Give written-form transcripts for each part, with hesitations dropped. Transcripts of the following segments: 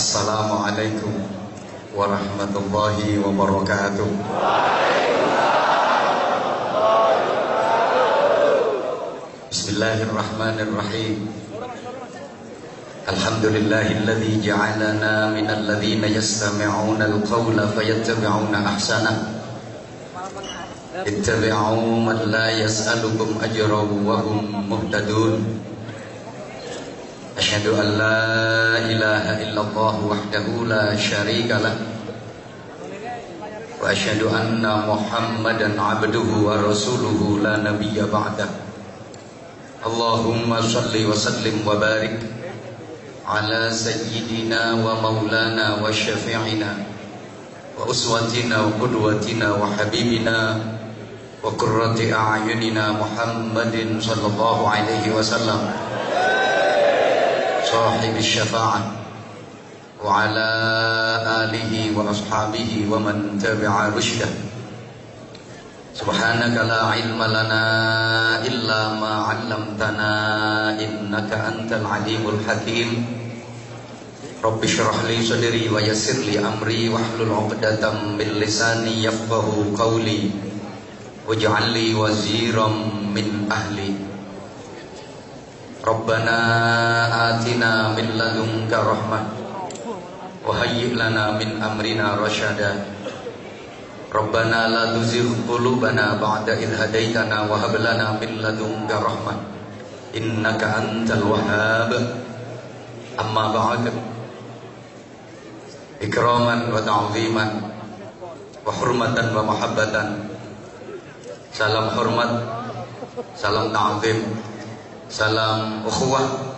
Assalamualaikum warahmatullahi wabarakatuh. Bismillahirrahmanirrahim. Alhamdulillahilladzi ja'alana minal ladzina yastami'una al-qawla fayattabi'una ahsanah. Ittabi'u man la yas'alukum ajran wa hum muhtadun. Asyhadu an la ilaha illallah wahdahu la syarika lah wa asyhadu anna Muhammadan abduhu wa rasuluhu la nabiyya ba'dah. Allahumma shalli wa sallim wa barik ala sayyidina wa maulana wa syafi'ina wa uswatina wa qudwatina wa habibina wa qurrati a'yunina Muhammadin sallallahu alaihi wasallam صاحب الشفاعة وعلى آله وأصحابه ومن تبع رشده. سبحانك لا علم لنا إلا ما علمتنا إنك أنت العليم الحكيم. رب اشرح لي صدري ويسر لي أمري واحلل عقدة من لساني يفقهوا قولي واجعل لي وزيرا من أهلي. Rabbana atina min ladunka rahmah wa hayyi' lana min amrina rasyada. Rabbana la tuzigh qulubana ba'da idh hadaitana wa hab lana min ladunka rahmah innaka antal wahhab. Amma ba'd. Ikraman wa ta'ziman wa hurmatan wa mahabbatan. Salam hormat, salam ta'zim, salam ukhuwah,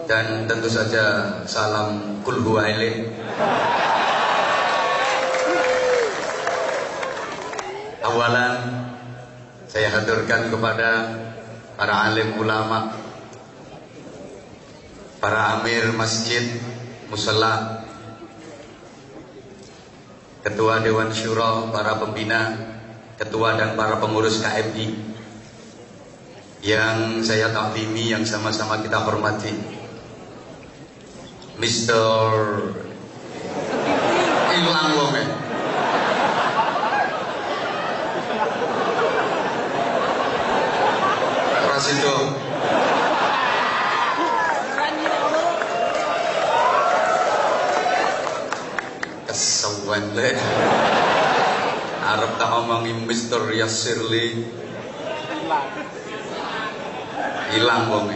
dan tentu saja salam kul huwa ilaih. Awalan saya haturkan kepada para alim ulama, para amir masjid, musalla, ketua dewan syura, para pembina, ketua dan para pengurus KMI yang saya taklimi, yang sama-sama kita hormati. Mr. Ilang wong ya. Rasido. Kesawan le. Arep tak omongin Mr. Yasirli. Hilang wong.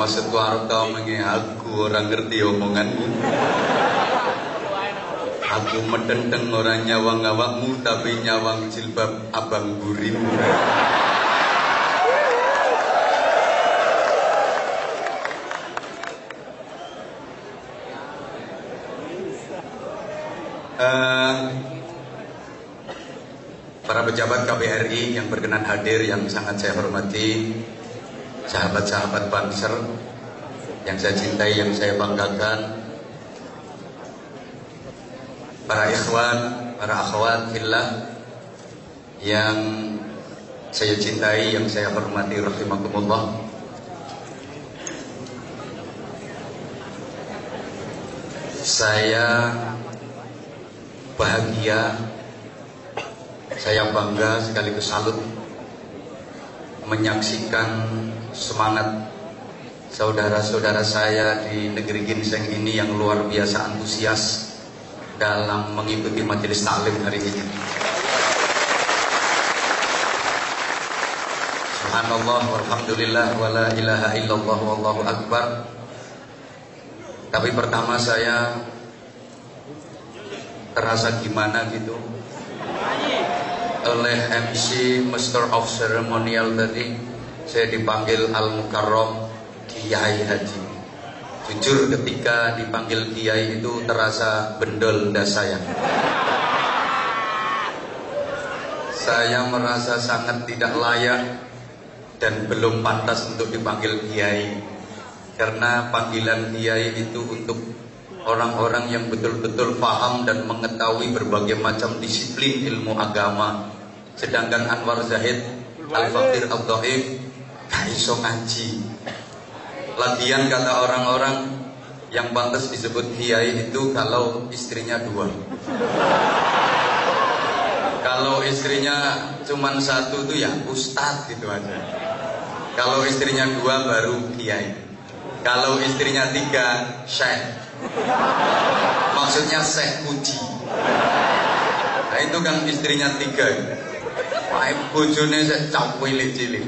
Maksudku arep tau mengi aku orang ngerti omonganmu. Aku medendeng orang nyawang awakmu tapi nyawang jilbab abang burimu. Para pejabat KBRI yang berkenan hadir yang sangat saya hormati, sahabat-sahabat Banser yang saya cintai, yang saya banggakan, para ikhwan, para akhwat fillah yang saya cintai, yang saya hormati, rahimakumullah. Saya bahagia, saya bangga sekaligus salut menyaksikan semangat saudara-saudara saya di negeri ginseng ini yang luar biasa antusias dalam mengikuti majelis taklim hari ini. Subhanallah walhamdulillah wala ilaha illallah wallahu akbar. Tapi pertama saya terasa gimana gitu oleh MC Master of Ceremonial tadi. Saya dipanggil Al-Mukarram Kiai Haji. Jujur ketika dipanggil Kiai itu terasa bendol saya. Saya merasa sangat tidak layak dan belum pantas untuk dipanggil Kiai. Karena panggilan Kiai itu untuk orang-orang yang betul-betul paham dan mengetahui berbagai macam disiplin ilmu agama. Sedangkan Anwar Zahid Al-Fakir Al-Dhaif gak iso ngaji. Lagian kata orang-orang Yang pantas disebut kiai itu kalau istrinya 2. Kalau istrinya cuma 1 tuh ya ustadz gitu aja. Kalau istrinya 2 baru kiai. Kalau istrinya 3 syekh. Maksudnya syekh puji. Nah itu kan istrinya 3. Wah, bojone sik cilik.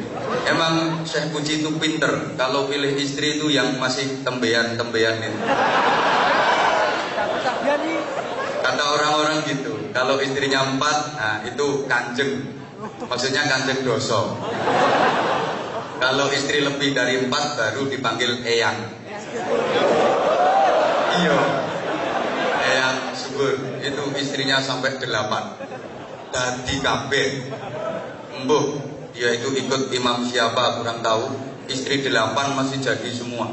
Emang Syekh Puji itu pinter. Kalau pilih istri itu yang masih tembean-tembean itu. Kata orang-orang gitu. Kalau istrinya 4, nah itu kanjeng. Maksudnya kanjeng doso. Kalau istri lebih dari 4 baru dipanggil eyang. Iya. Eyang subur. Itu istrinya sampai 8. Dadi kabeh. Mbuh, dia itu ikut imam siapa kurang tahu. Istri 8 masih jadi semua.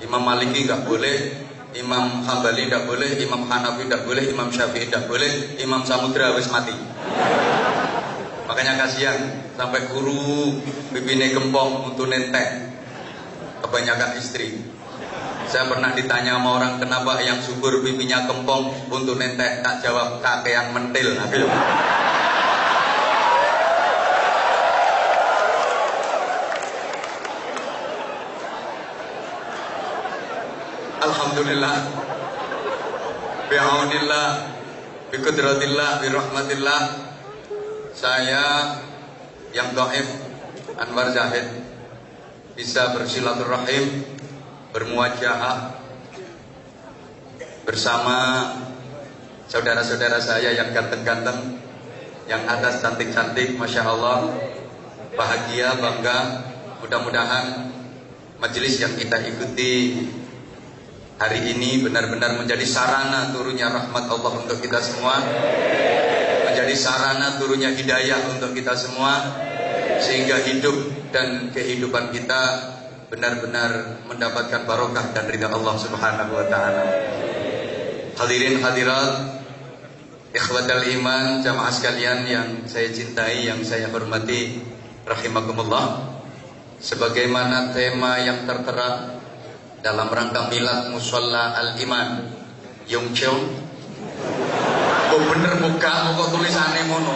Imam Maliki nggak boleh, Imam Hambali nggak boleh, Imam Hanafi nggak boleh, Imam Syafi'i nggak boleh, Imam Samudra wis mati. Makanya kasihan sampai guru bibine gempong untuk nentek. Kebanyakan istri. Saya pernah ditanya sama orang kenapa yang subur pipinya kempong untuk nentek, tak jawab kakek yang mentil. Alhamdulillah, bi'aunillah, biqudratillah, birahmatillah. Saya yang dhaif Anwar Zahid bisa bersilaturahim, bermuajahah bersama saudara-saudara saya yang ganteng-ganteng, yang atas cantik-cantik, Masya Allah. Bahagia, bangga. Mudah-mudahan majelis yang kita ikuti hari ini benar-benar menjadi sarana turunnya rahmat Allah untuk kita semua, menjadi sarana turunnya hidayah untuk kita semua, sehingga hidup dan kehidupan kita benar-benar mendapatkan barokah dan ridha Allah Subhanahu wa taala. Hadirin hadirat, ikhwatal iman, jamaah sekalian yang saya cintai, yang saya hormati, rahimakumullah. Sebagaimana tema yang tertera dalam rangka milad Musholla Al-Iman Yongcheon. Oh bener buka kok tulisannya mono.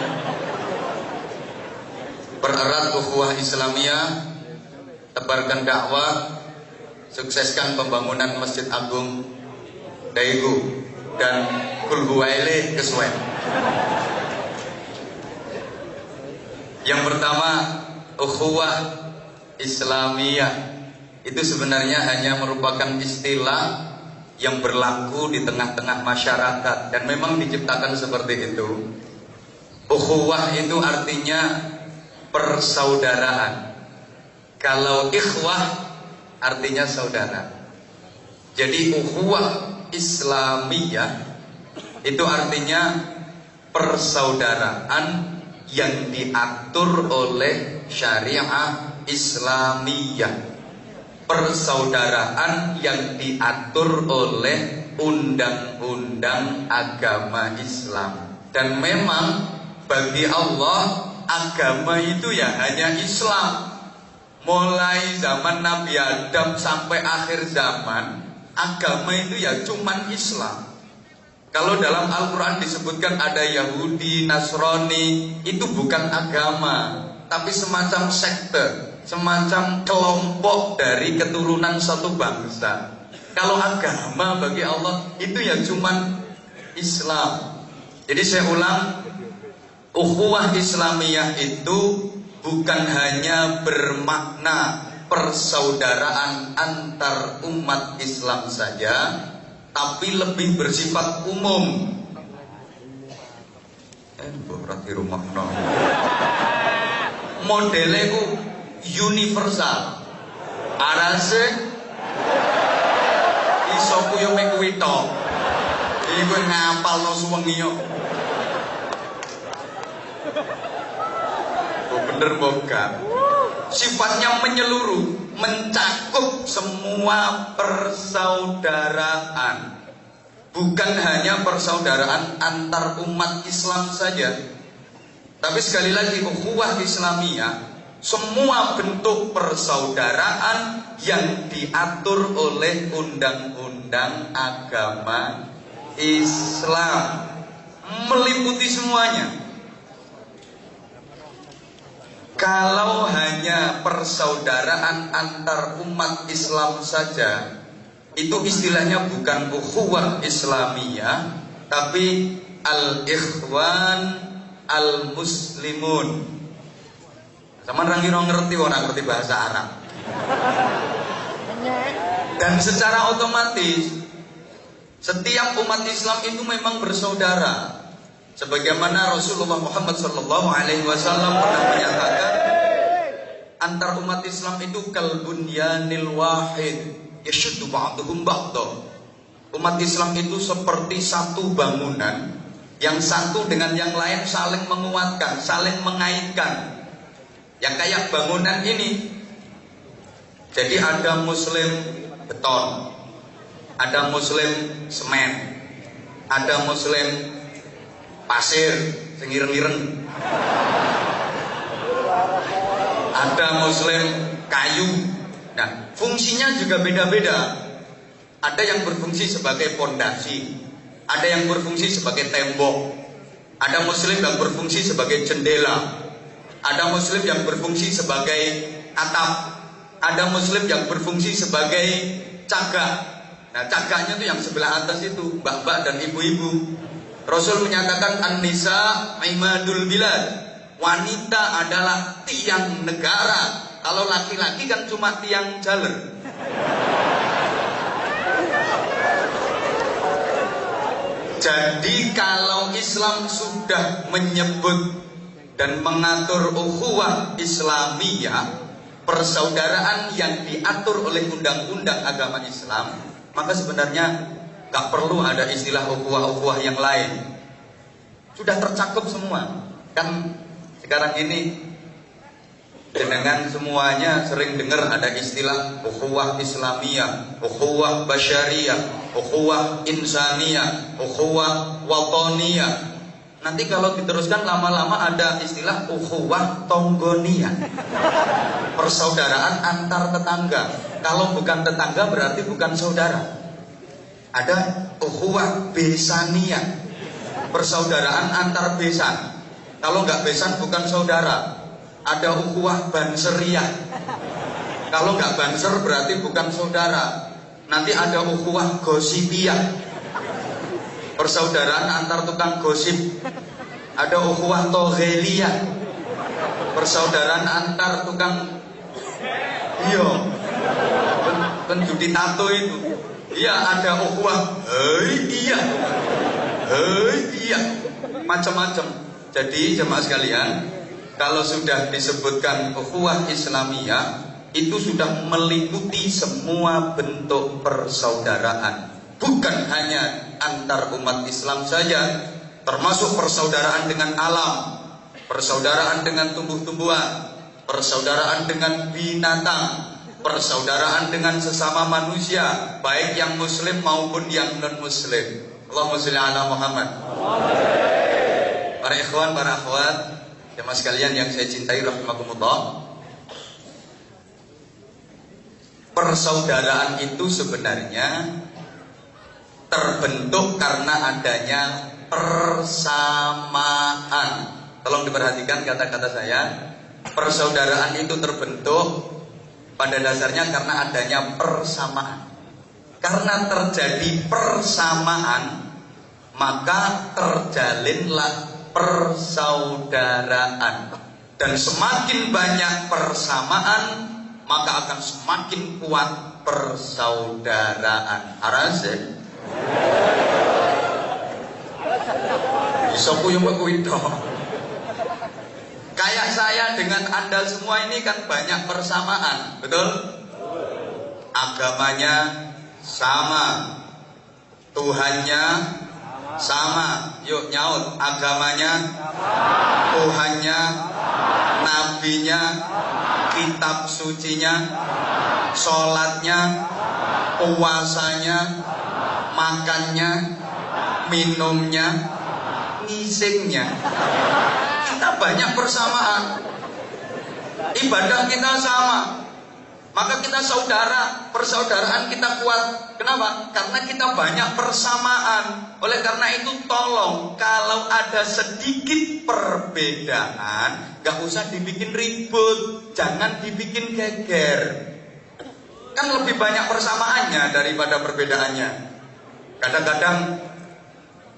Pererat ukhuwah Islamiyah, tebarkan dakwah, sukseskan pembangunan Masjid Agung Daegu dan Kulhuwaile Keswen. Yang pertama, ukhuwah Islamiyah itu sebenarnya hanya merupakan istilah yang berlaku di tengah-tengah masyarakat dan memang diciptakan seperti itu. Ukhuwah itu artinya persaudaraan. Kalau ikhwah artinya saudara. Jadi ukhuwah Islamiyah itu artinya persaudaraan yang diatur oleh syariah Islamiyah. Persaudaraan yang diatur oleh undang-undang agama Islam. Dan memang bagi Allah agama itu ya hanya Islam. Mulai zaman Nabi Adam sampai akhir zaman, agama itu ya cuman Islam. Kalau dalam Al-Quran disebutkan ada Yahudi, Nasrani, itu bukan agama, tapi semacam sekte, semacam kelompok dari keturunan satu bangsa. Kalau agama bagi Allah itu ya cuman Islam. Jadi saya ulang, ukhuwah Islamiyah itu bukan hanya bermakna persaudaraan antar umat Islam saja, tapi lebih bersifat umum. Berarti rumah modelnya itu universal. Arase iso kuyo mek kuwi tok. Iku ngapalno suwengi yo. Bener bukan? Sifatnya menyeluruh, mencakup semua persaudaraan. Bukan hanya persaudaraan antar umat Islam saja, tapi sekali lagi ukhuwah Islamiyah semua bentuk persaudaraan yang diatur oleh undang-undang undang-undang agama Islam, meliputi semuanya. Kalau hanya persaudaraan antar umat Islam saja, itu istilahnya bukan ukhuwah Islamiyah, tapi al-ikhwan al-muslimun. Sama orang ngerti, orang ngerti bahasa Arab. Dan secara otomatis setiap umat Islam itu memang bersaudara. Sebagaimana Rasulullah Muhammad SAW pernah menyatakan, antar umat Islam itu kalbunyanil wahid yashuddu ba'duhum ba'da. Umat Islam itu seperti satu bangunan yang satu dengan yang lain saling menguatkan, saling mengaitkan. Yang kayak bangunan ini. Jadi ada muslim beton, ada muslim semen, ada muslim pasir sengireng-ireng, ada muslim kayu. Nah, fungsinya juga beda-beda. Ada yang berfungsi sebagai pondasi, ada yang berfungsi sebagai tembok, ada muslim yang berfungsi sebagai jendela, ada muslim yang berfungsi sebagai atap, ada muslim yang berfungsi sebagai cagak. Nah, cagaknya itu yang sebelah atas itu, mbak-mbak dan ibu-ibu. Rasul menyatakan an-nisa imadul bilad. Wanita adalah tiang negara. Kalau laki-laki kan cuma tiang jaler. Jadi kalau Islam sudah menyebut dan mengatur ukhuwah Islamiyah, persaudaraan yang diatur oleh undang-undang agama Islam, maka sebenarnya gak perlu ada istilah ukhuwah-ukhuwah yang lain. Sudah tercakup semua. Kan sekarang ini dengan semuanya sering dengar ada istilah ukhuwah Islamiyah, ukhuwah basyariyah, ukhuwah insaniyah, ukhuwah watoniyah. Nanti kalau diteruskan lama-lama ada istilah ukhuwah tonggoniyah, persaudaraan antar tetangga. Kalau bukan tetangga berarti bukan saudara. Ada ukhuwah besaniyah, persaudaraan antar besan. Kalau nggak besan bukan saudara. Ada ukhuwah banseriyah. Kalau nggak banser berarti bukan saudara. Nanti ada ukhuwah gosipiyah, persaudaraan antar tukang gosip. Ada ukhuwah togheliyah, persaudaraan antar tukang penjudi tato itu. Iya, ada ukhuwah iya, macam-macam. Jadi jemaah sekalian, kalau sudah disebutkan ukhuwah Islamiyah, itu sudah meliputi semua bentuk persaudaraan. Bukan hanya antar umat Islam saja, termasuk persaudaraan dengan alam, persaudaraan dengan tumbuh-tumbuhan, persaudaraan dengan binatang, persaudaraan dengan sesama manusia, baik yang muslim maupun yang non-muslim. Allahumma sholli ala Muhammad. Para ikhwan, para akhwat, jemaah sekalian yang saya cintai rahimakumullah, persaudaraan itu sebenarnya terbentuk karena adanya persamaan. Tolong diperhatikan kata-kata saya. Persaudaraan itu terbentuk pada dasarnya karena adanya persamaan. Karena terjadi persamaan, maka terjalinlah persaudaraan. Dan semakin banyak persamaan, maka akan semakin kuat persaudaraan. Arase isoku yang begitu. Kayak saya dengan Anda semua ini kan banyak persamaan, betul? Agamanya sama, Tuhannya sama. Yuk nyaut, agamanya, Tuhannya, nabinya, kitab sucinya, sholatnya, puasanya, makannya, minumnya, ngisingnya. Kita banyak persamaan. Ibadah kita sama. Maka kita saudara, persaudaraan kita kuat. Kenapa? Karena kita banyak persamaan. Oleh karena itu tolong, kalau ada sedikit perbedaan, gak usah dibikin ribut, jangan dibikin geger. Kan lebih banyak persamaannya daripada perbedaannya. Kadang-kadang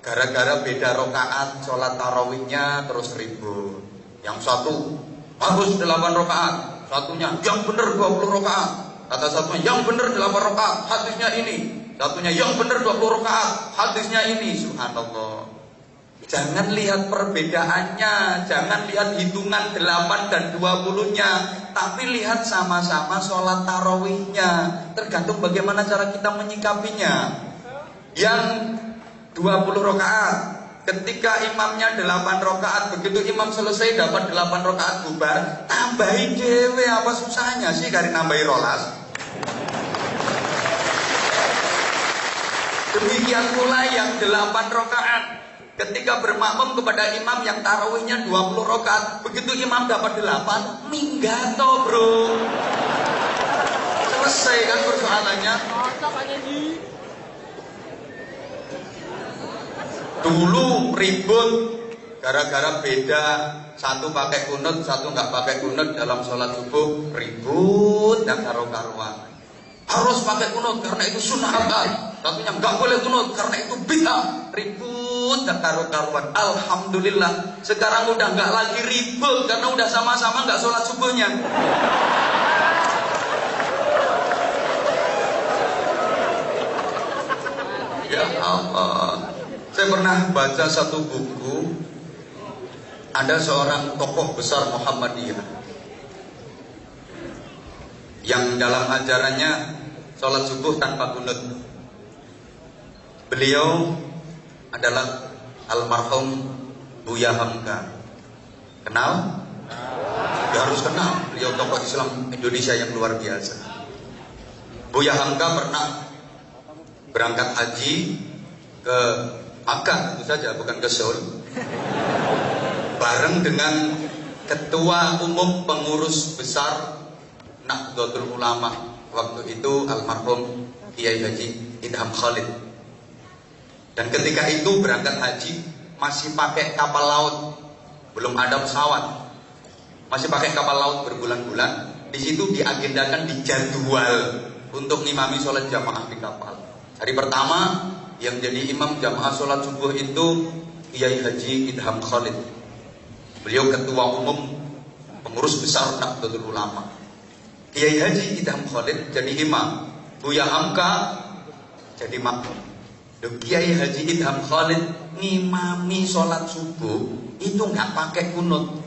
gara-gara beda rokaat sholat tarawihnya terus ribut. Yang satu harus 8 rokaat, satunya yang benar 20 rokaat. Kata satunya yang benar 8 rokaat, hadisnya ini. Satunya yang benar 20 rokaat, hadisnya ini. Subhanallah. Jangan lihat perbedaannya, jangan lihat hitungan 8 dan 20-nya, tapi lihat sama-sama sholat tarawihnya. Tergantung bagaimana cara kita menyikapinya. Yang 20 rokaat, ketika imamnya 8 rokaat, begitu imam selesai dapat 8 rokaat bubar, tambahin dewe, apa susahnya sih kari nambahi rolas. Demikian pula yang 8 rokaat, ketika bermakmum kepada imam yang tarawihnya 20 rokaat, begitu imam dapat 8, minggato bro. Selesai kan persoalannya. Dulu ribut gara-gara beda, satu pakai kunut, satu nggak pakai kunut dalam sholat subuh, ribut dan karu-karuan. Harus pakai kunut karena itu sunnah akad, satunya nggak boleh kunut karena itu bid'ah, ribut dan karu-karuan. Alhamdulillah sekarang udah nggak lagi ribut karena udah sama-sama nggak sholat subuhnya. Ya Allah. Saya pernah baca satu buku, ada seorang tokoh besar Muhammadiyah yang dalam ajarannya sholat subuh tanpa kunut. Beliau adalah almarhum Buya Hamka. Kenal? Ya harus kenal. Beliau tokoh Islam Indonesia yang luar biasa. Buya Hamka pernah berangkat haji ke Makkah, tentu saja, bukan ke Seoul, bareng dengan ketua umum pengurus besar Nahdlatul Ulama waktu itu almarhum Kiai Haji Idham Khalid. Dan ketika itu berangkat haji masih pakai kapal laut, belum ada pesawat, masih pakai kapal laut berbulan-bulan. Di situ diagendakan, dijadwal untuk ngimami sholat jamaah di kapal. Hari pertama yang jadi imam jamaah sholat subuh itu Kiai Haji Idham Khalid. Beliau ketua umum pengurus besar Nahdlatul Ulama. Kiai Haji Idham Khalid jadi imam, Buya Hamka jadi makmum. Kiai Haji Idham Khalid ngimami sholat subuh itu nggak pakai kunut.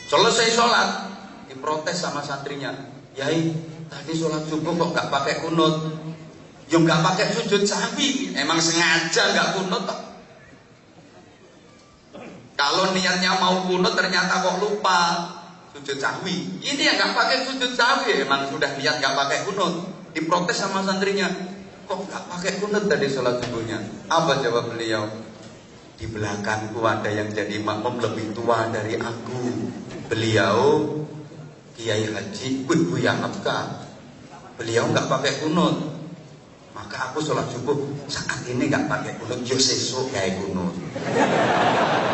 Selesai sholat diprotes sama santrinya, Yai tadi sholat subuh kok nggak pakai kunut? Ya nggak pakai sujud sahwi, emang sengaja nggak kunut. Kalau niatnya mau kunut ternyata kok lupa sujud sahwi. Ini yang nggak pakai sujud sahwi, emang sudah niat nggak pakai kunut. Diprotes sama santrinya, kok nggak pakai kunut tadi sholat subuhnya? Apa jawab beliau? Di belakangku ada yang jadi makmum lebih tua dari aku. Beliau Kiai Haji Buya Hamka. Beliau nggak pakai kunut. Maka aku sholat subuh saat ini nggak pakai kunut, yo sesuk kayak kunut.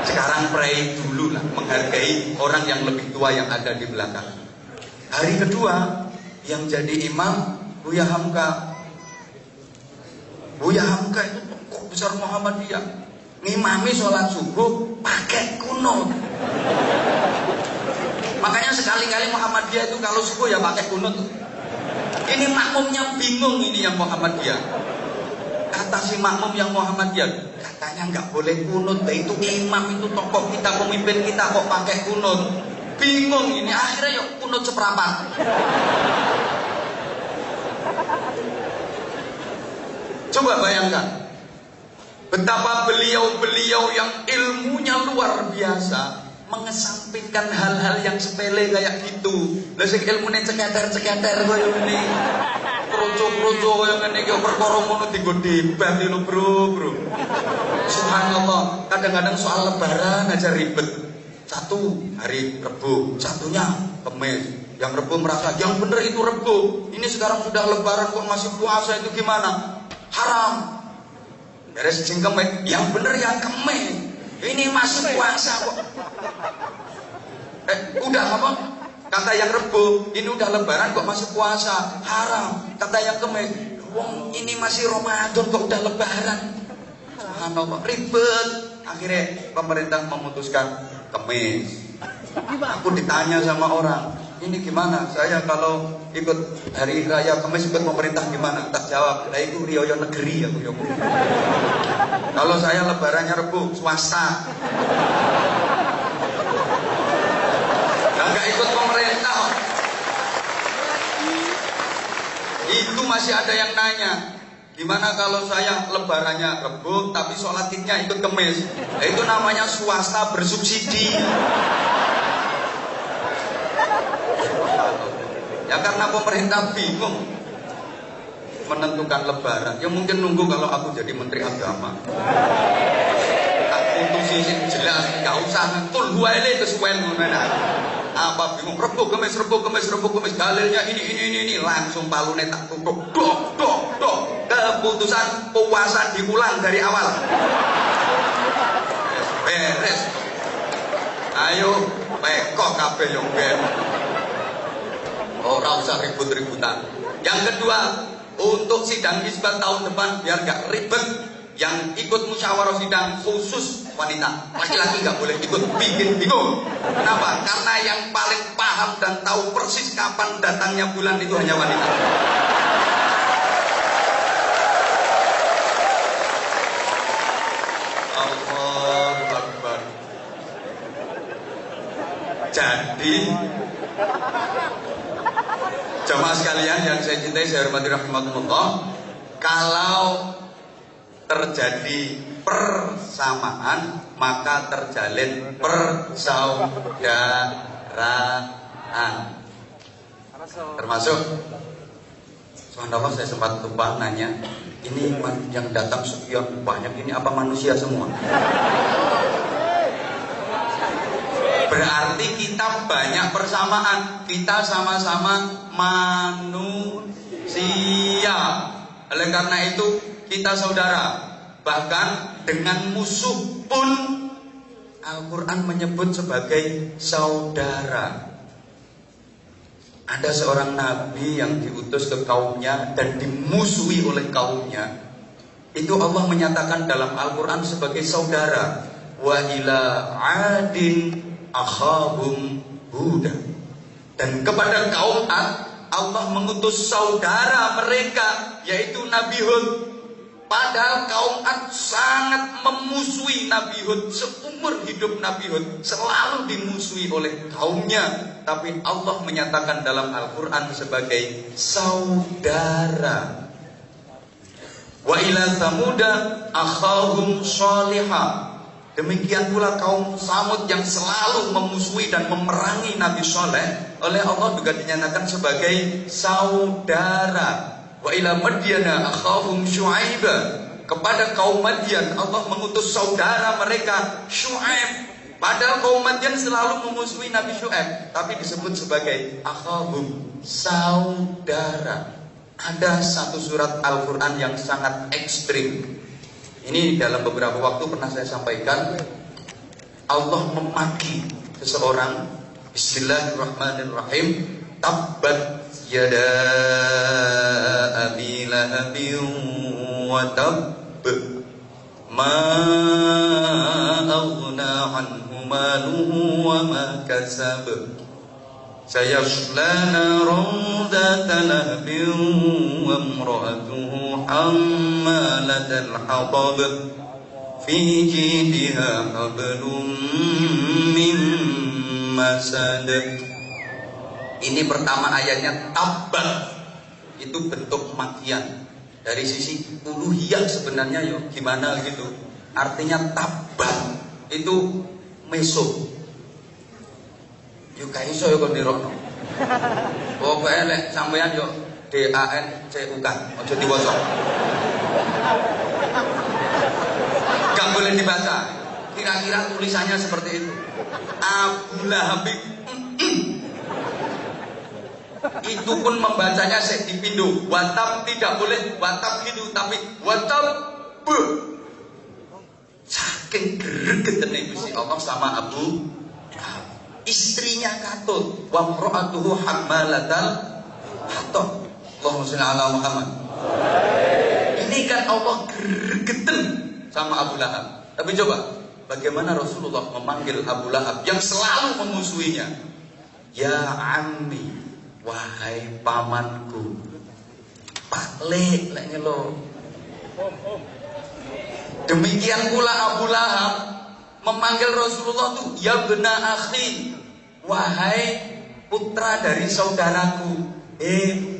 Sekarang pray dulu lah, menghargai orang yang lebih tua yang ada di belakang. Hari kedua yang jadi imam Buya Hamka. Buya Hamka itu tokoh besar Muhammadiyah, ngimami sholat subuh pakai kunut. Makanya sekali-kali Muhammadiyah itu kalau subuh ya pakai kunut. Ini makmumnya bingung, ini yang Muhammadiyah. Kata si makmum yang Muhammadiyah, katanya nggak boleh kunut. Itu imam, itu tokoh kita, pemimpin kita kok pakai kunut. Bingung ini, akhirnya yuk kunut seperempat. Coba bayangkan betapa beliau-beliau yang ilmunya luar biasa mengesampingkan hal-hal yang sepele kayak gitu. Lah sing ilmune ceketer-ceketer koyo ngene. Kroco-kroco koyo ngene iki perkara ngono dienggo debat lho, Bro. Subhanallah, kadang-kadang soal lebaran aja ribet. Satu hari Rebo, satunya Kamis. Yang Rebo merasa yang benar itu Rebo. Ini sekarang sudah Lebaran kok masih puasa, itu gimana? Haram. Beres sing Kemis, yang benar yang Kemis. Ini masih puasa kok. Udah apa? Kata yang Rebo, ini udah Lebaran kok masih puasa, haram. Kata yang Kemis, wong ini masih Ramadan kok udah Lebaran. Subhanallah, ribet. Akhirnya pemerintah memutuskan Kemis. Aku ditanya sama orang, ini gimana? Saya kalau ikut hari raya Kemis ikut pemerintah gimana? Tak jawab, nah itu riyo negeri aku. Kalau saya Lebarannya Rebo, swasta. Nggak ikut pemerintah. Itu masih ada yang nanya, gimana kalau saya Lebarannya Rebo tapi sholat idnya ikut Kemis? Nah, itu namanya swasta bersubsidi. Ya karena pemerintah bingung menentukan Lebaran. Ya mungkin nunggu kalau aku jadi Menteri Agama. Tak putusi jelas, nggak usah kul huwaile kesuwen ngono. Apa bingung Rebo Kemis dalilnya ini langsung palune tak tutup. Dok. Keputusan puasa diulang dari awal. Beres. Ayo pekok kabeh yo ben. Ora usah ribut-ributan. Yang kedua, untuk sidang isbat tahun depan biar gak ribet, yang ikut musyawarah sidang khusus wanita, laki-laki gak boleh ikut, bikin bingung. Kenapa? Karena yang paling paham dan tahu persis kapan datangnya bulan itu hanya wanita. Allahu Akbar. Jadi jamaah sekalian yang saya cintai, saya hormati rahimakumullah, kalau terjadi persamaan maka terjalin persaudaraan. Termasuk subhanallah, saya sempat lupa nanya, ini yang datang sekian banyak ini apa manusia semua? Berarti kita banyak persamaan, kita sama-sama manusia. Oleh karena itu kita saudara. Bahkan dengan musuh pun Al-Quran menyebut sebagai saudara. Ada seorang nabi yang diutus ke kaumnya dan dimusuhi oleh kaumnya. Itu Allah menyatakan dalam Al-Quran sebagai saudara. Wa ila adin akhahum Huda. Dan kepada kaum Ad Allah mengutus saudara mereka yaitu Nabi Hud. Padahal kaum Ad sangat memusuhi Nabi Hud. Seumur hidup Nabi Hud selalu dimusuhi oleh kaumnya. Tapi Allah menyatakan dalam Al-Quran sebagai saudara. Wa ila Thamuda akhahum Shalihah. Demikian pula kaum Samud yang selalu memusuhi dan memerangi Nabi Soleh, oleh Allah juga dinyatakan sebagai saudara. Wa ila Madyana akhahum Syu'aiba. Kepada kaum Madyan Allah mengutus saudara mereka Syu'aib. Padahal kaum Madyan selalu memusuhi Nabi Syu'aib, tapi disebut sebagai akhahum, saudara. Ada satu surat Al-Quran yang sangat ekstrim. Ini dalam beberapa waktu pernah saya sampaikan. Allah memaki seseorang. Bismillahirrahmanirrahim. Tabbat yada abi lahabin wa tabb. Ma aghna anhu maluhu wa ma kasab. Sayasla naran dhata lahbin wa imra'atuhu hammalatal hatab fi jidha hablum min masad. Ini pertama ayatnya tabbat, itu bentuk makian. Dari sisi uluhiyah sebenarnya yo gimana gitu. Artinya tabbat itu meso. Yo gak iso yo kon nirokno. Pokoke lek sampean yo DANCUK aja diwaca. Gak boleh dibaca. Kira-kira tulisannya seperti itu. Abu Lahab. Itu pun membacanya dipindu. Watab tidak boleh watab gitu, tapi watab be. Saking gregetene Gusti Allah sama Abu Lahab. Istrinya katut. Wa imra'atuhu hammalatal hatab. Allahumma shalli ala Muhammad. Ini kan Allah gregeten sama Abu Lahab. Tapi coba, bagaimana Rasulullah memanggil Abu Lahab yang selalu memusuhinya? Ya ammi, wahai pamanku. Pak Le, lo. Demikian pula Abu Lahab memanggil Rasulullah tuh ya bena akhi, wahai putra dari saudaraku,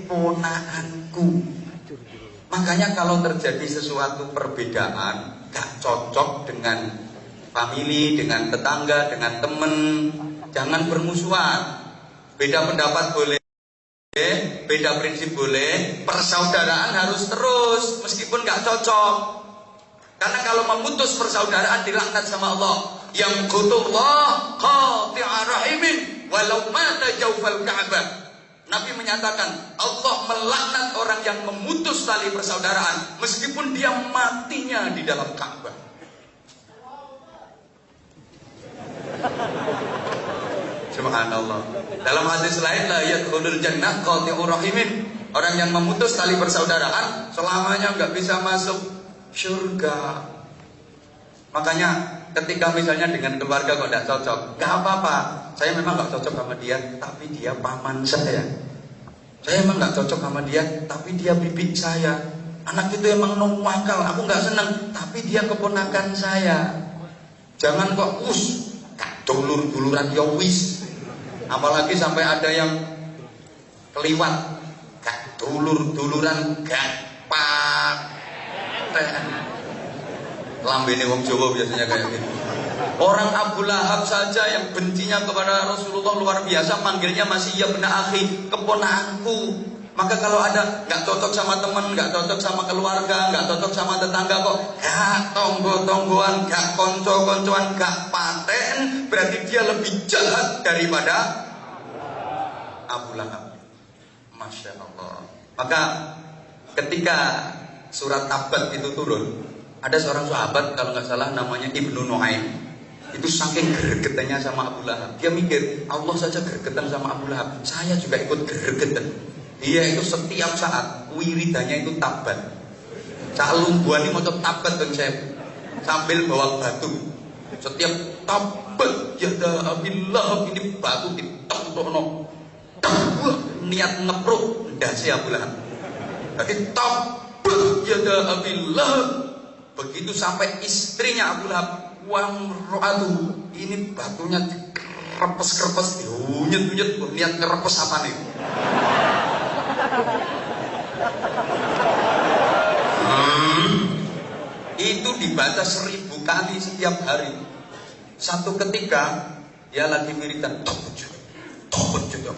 ponaanku. Makanya kalau terjadi sesuatu perbedaan gak cocok dengan family, dengan tetangga, dengan temen, jangan bermusuhan. Beda pendapat boleh, beda prinsip boleh, persaudaraan harus terus meskipun gak cocok. Karena kalau memutus persaudaraan dilaknat sama Allah. Yang qutullah qati'a rahimin walau mata jawfal Ka'bah. Nabi menyatakan Allah melaknat orang yang memutus tali persaudaraan meskipun dia matinya di dalam Ka'bah. Subhanallah. Dalam hadis lain la yadkhulul jannah qati'ur rahimin. Orang yang memutus tali persaudaraan selamanya enggak bisa masuk surga. Makanya ketika misalnya dengan keluarga kok tidak cocok, gak apa-apa. Saya memang gak cocok sama dia, tapi dia paman saya. Saya memang gak cocok sama dia, tapi dia bibi saya. Anak itu emang nuwakal, aku gak senang, tapi dia keponakan saya. Jangan kok gak dulur-duluran ya wis. Apalagi sampai ada yang keliwat, gak dulur-duluran gak pak. Lambene wong Jawa biasanya kayak gitu. Orang Abu Lahab saja yang bencinya kepada Rasulullah luar biasa, manggilnya masih ya bena akhi, keponakanku. Maka kalau ada nggak cocok sama teman, nggak cocok sama keluarga, nggak cocok sama tetangga kok gak tonggo-tonggoan, gak konco-koncoan, gak paten, berarti dia lebih jahat daripada Abu Lahab. Masya Allah. Maka ketika surat Tabat itu turun, ada seorang sahabat kalau nggak salah namanya Ibnu Nuaim. Itu saking gregetannya sama Abu Lahab, dia mikir Allah saja gregetan sama Abu Lahab, saya juga ikut gregetan. Dia itu setiap saat wiridannya itu Tabat. Calumbuan ini mau Tabat dan saya sambil bawa batu. Setiap Tabat ya Abu Lahab, ini batu ditempelno. Niat ngepruk ndase Abu Lahab. Jadi ya Abu Lahab. Begitu sampai istrinya Abu Lahab, wamro'atu, ini batunya dikerepes-kerepes, diunyet-unyet, niat ngerepes apa nih? Itu dibaca 1000 kali setiap hari. Satu ketika dia lagi wiridan, tobat juga,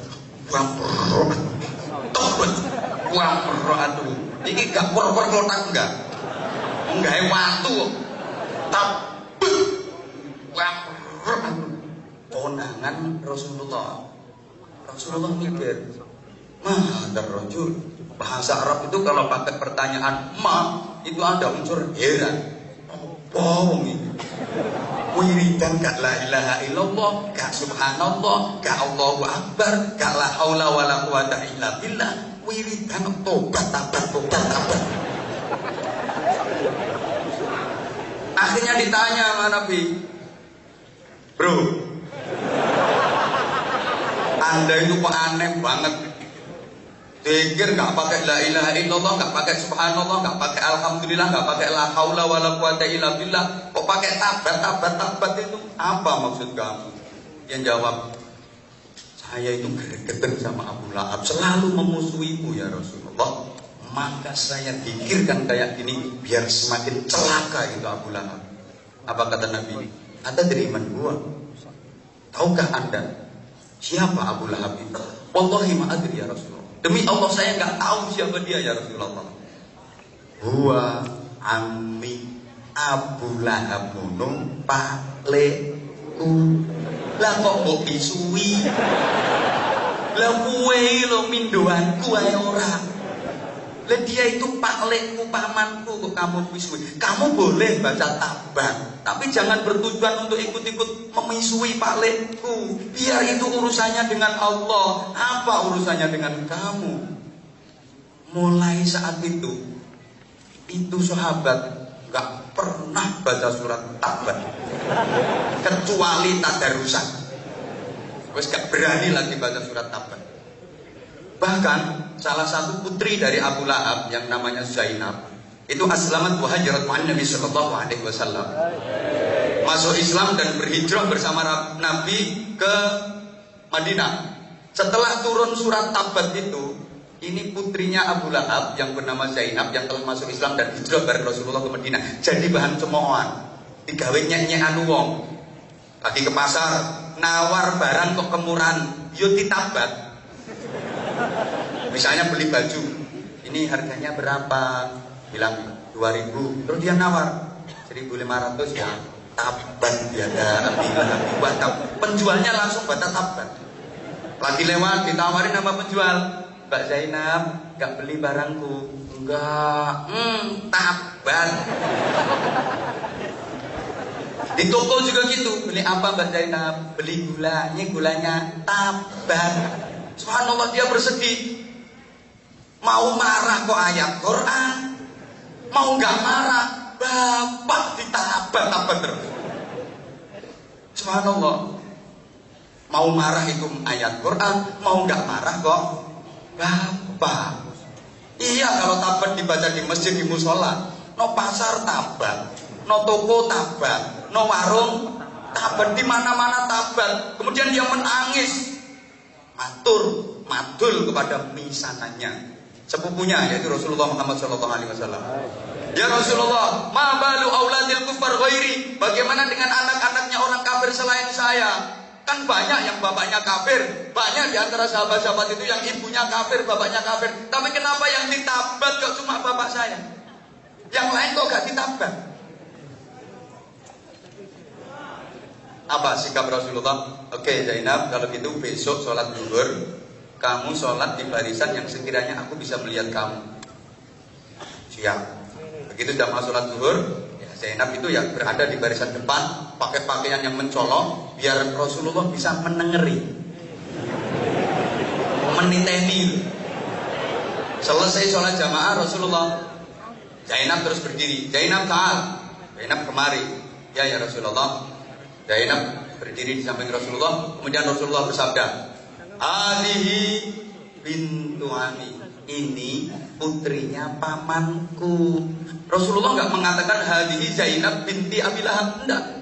wamro'atu. Ini gak por-por klotak enggak? Enggak waktu tapi konangan Rasulullah mikir rojul. Bahasa Arab itu kalau pakai pertanyaan itu ada unsur heran. Apa ini? Wiridan gak la ilaha illallah, gak subhanallah, gak Allahu akbar, gak la haula wala quwata illa billah. Wiridan tobat. Akhirnya ditanya sama Nabi, bro, Anda itu kok aneh banget. Pikir gak pakai la ilaha illallah, gak pakai subhanallah, gak pakai alhamdulillah, gak pakai la haula wala quwata illa billah, kok pakai tabat itu apa maksud kamu? Yang jawab, saya itu gregetan sama Abu Lahab, selalu memusuhimu ya Rasulullah. Maka saya pikirkan kayak gini biar semakin celaka itu Abu Lahab. Apa kata Nabi? Anda dari iman gua. Tahukah Anda siapa Abu Lahab itu? Wallahi ma adri ya Rasulullah. Demi Allah saya nggak tahu siapa dia ya Rasulullah. Huwa ammi Abu Lahab nunung pakleku. Lah kok mbok bisui? Lah kowe lho mindoanku ae ora. Lah dia itu paklekku, pamanku kok kamu misui. Kamu boleh baca tabang, tapi jangan bertujuan untuk ikut-ikut memisui paklekku. Biar itu urusannya dengan Allah. Apa urusannya dengan kamu? Mulai saat itu sahabat gak pernah baca surat tabang kecuali tadarusan. Wes gak berani lagi baca surat tabang. Bahkan salah satu putri dari Abu Lahab yang namanya Zainab itu aslamat wa hajarat ma'an Nabi sallallahu alaihi wasallam. Masuk Islam dan berhijrah bersama Nabi ke Madinah. Setelah turun surat Tabat itu, ini putrinya Abu Lahab yang bernama Zainab yang telah masuk Islam dan hijrah bareng Rasulullah ke Madinah. Jadi bahan cemoohan, digawe nyek-nyekan wong. Lagi ke pasar, nawar barang kok kemurahan, yo ditabat. Misalnya beli baju, ini harganya berapa? Bilang 2.000. Terus dia nawar 1.500 ya. Tabat dia ada penjualnya langsung baca tabat. Lagi lewat ditawarin sama penjual, Mbak Zainab, gak beli barangku? Enggak. Tabat. Di toko juga gitu. Beli apa Mbak Zainab? Beli gula. Ini gulanya tabat. Subhanallah, dia bersedih. Mau marah kok ayat Quran, mau gak marah bapak ditabat-tabat terus. Subhanallah, mau marah itu ayat Quran, mau gak marah kok bapak. Iya, kalau tabat dibaca di masjid, di musola, no pasar tabat, no toko tabat, no warung tabat, di mana-mana tabat. Kemudian dia menangis, madul kepada misanannya, sepupunya yaitu Rasulullah Muhammad SAW. Ya Rasulullah, ma balu auladil kufar ghairi? Bagaimana dengan anak-anaknya orang kafir selain saya? Kan banyak yang bapaknya kafir, banyak di antara sahabat-sahabat itu yang ibunya kafir, bapaknya kafir. Tapi kenapa yang ditabat kok cuma bapak saya? Yang lain kok gak ditabat? Apa sikap Rasulullah? Oke Zainab, kalau gitu besok sholat zuhur kamu sholat di barisan yang sekiranya aku bisa melihat kamu. Siap. Begitu sudah mau sholat zuhur, ya Zainab itu ya berada di barisan depan, pakai pakaian yang mencolok, biar Rasulullah bisa menengeri, meniteni. Selesai sholat jamaah Rasulullah, Zainab terus berdiri. Zainab ta'al, Zainab kemari. Ya Rasulullah. Zainab berdiri di samping Rasulullah. Kemudian Rasulullah bersabda, Alihi bintu Ami, ini putrinya pamanku. Rasulullah nggak mengatakan hadihi Zainab binti Abi Lahab, enggak.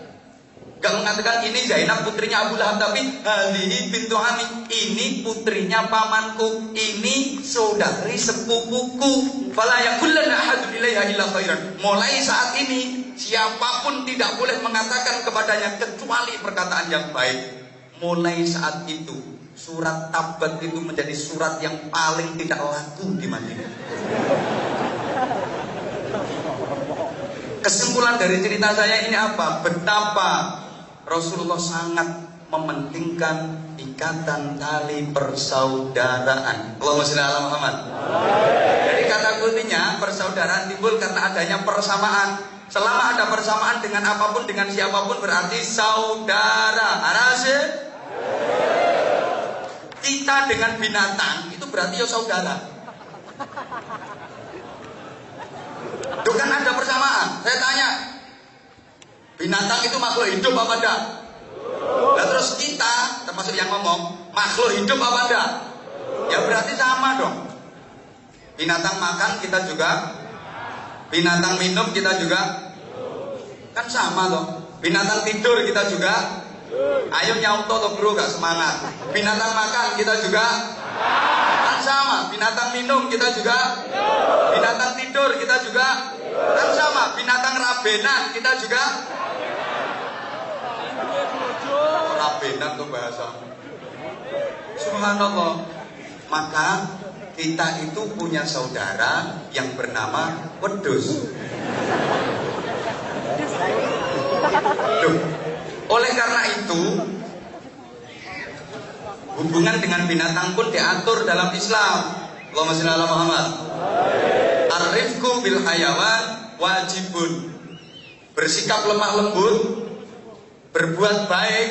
Nggak mengatakan ini Zainab putrinya Abu Lahab, tapi hadihi bintu Ami, ini putrinya pamanku, ini saudari sepupuku. Fala yaqulanna ahadun ilaiha illa khairan. Mulai saat ini siapapun tidak boleh mengatakan kepadanya kecuali perkataan yang baik. Mulai saat itu surat Tabat itu menjadi surat yang paling tidak laku di Madinah. Kesimpulan dari cerita saya ini apa? Betapa Rasulullah sangat mementingkan ikatan tali persaudaraan. Allahumma sholli ala Muhammad. Jadi kata kuncinya persaudaraan timbul karena adanya persamaan. Selama ada persamaan dengan apapun, dengan siapapun berarti saudara. Arase? Kita dengan binatang itu berarti ya saudara. Itu kan ada persamaan. Saya tanya, binatang itu makhluk hidup apa enggak? Nah terus kita, termasuk yang ngomong, makhluk hidup apa enggak? Ya berarti sama dong. Binatang makan kita juga, binatang minum kita juga, kan sama dong. Binatang tidur kita juga. Ayo nyauto toh bro, gak semangat. Binatang makan kita juga kan sama. Binatang minum kita juga, binatang tidur kita juga kan sama. Binatang rabenan kita juga. Rabenan tuh bahasa. Subhanallah. Maka kita itu punya saudara yang bernama wedhus. Duh. Oleh karena itu Hubungan dengan binatang pun diatur dalam Islam. Allahumma shalli ala Muhammad. Ar-rifqu bil hayawan wajibun. Bersikap lemah lembut, berbuat baik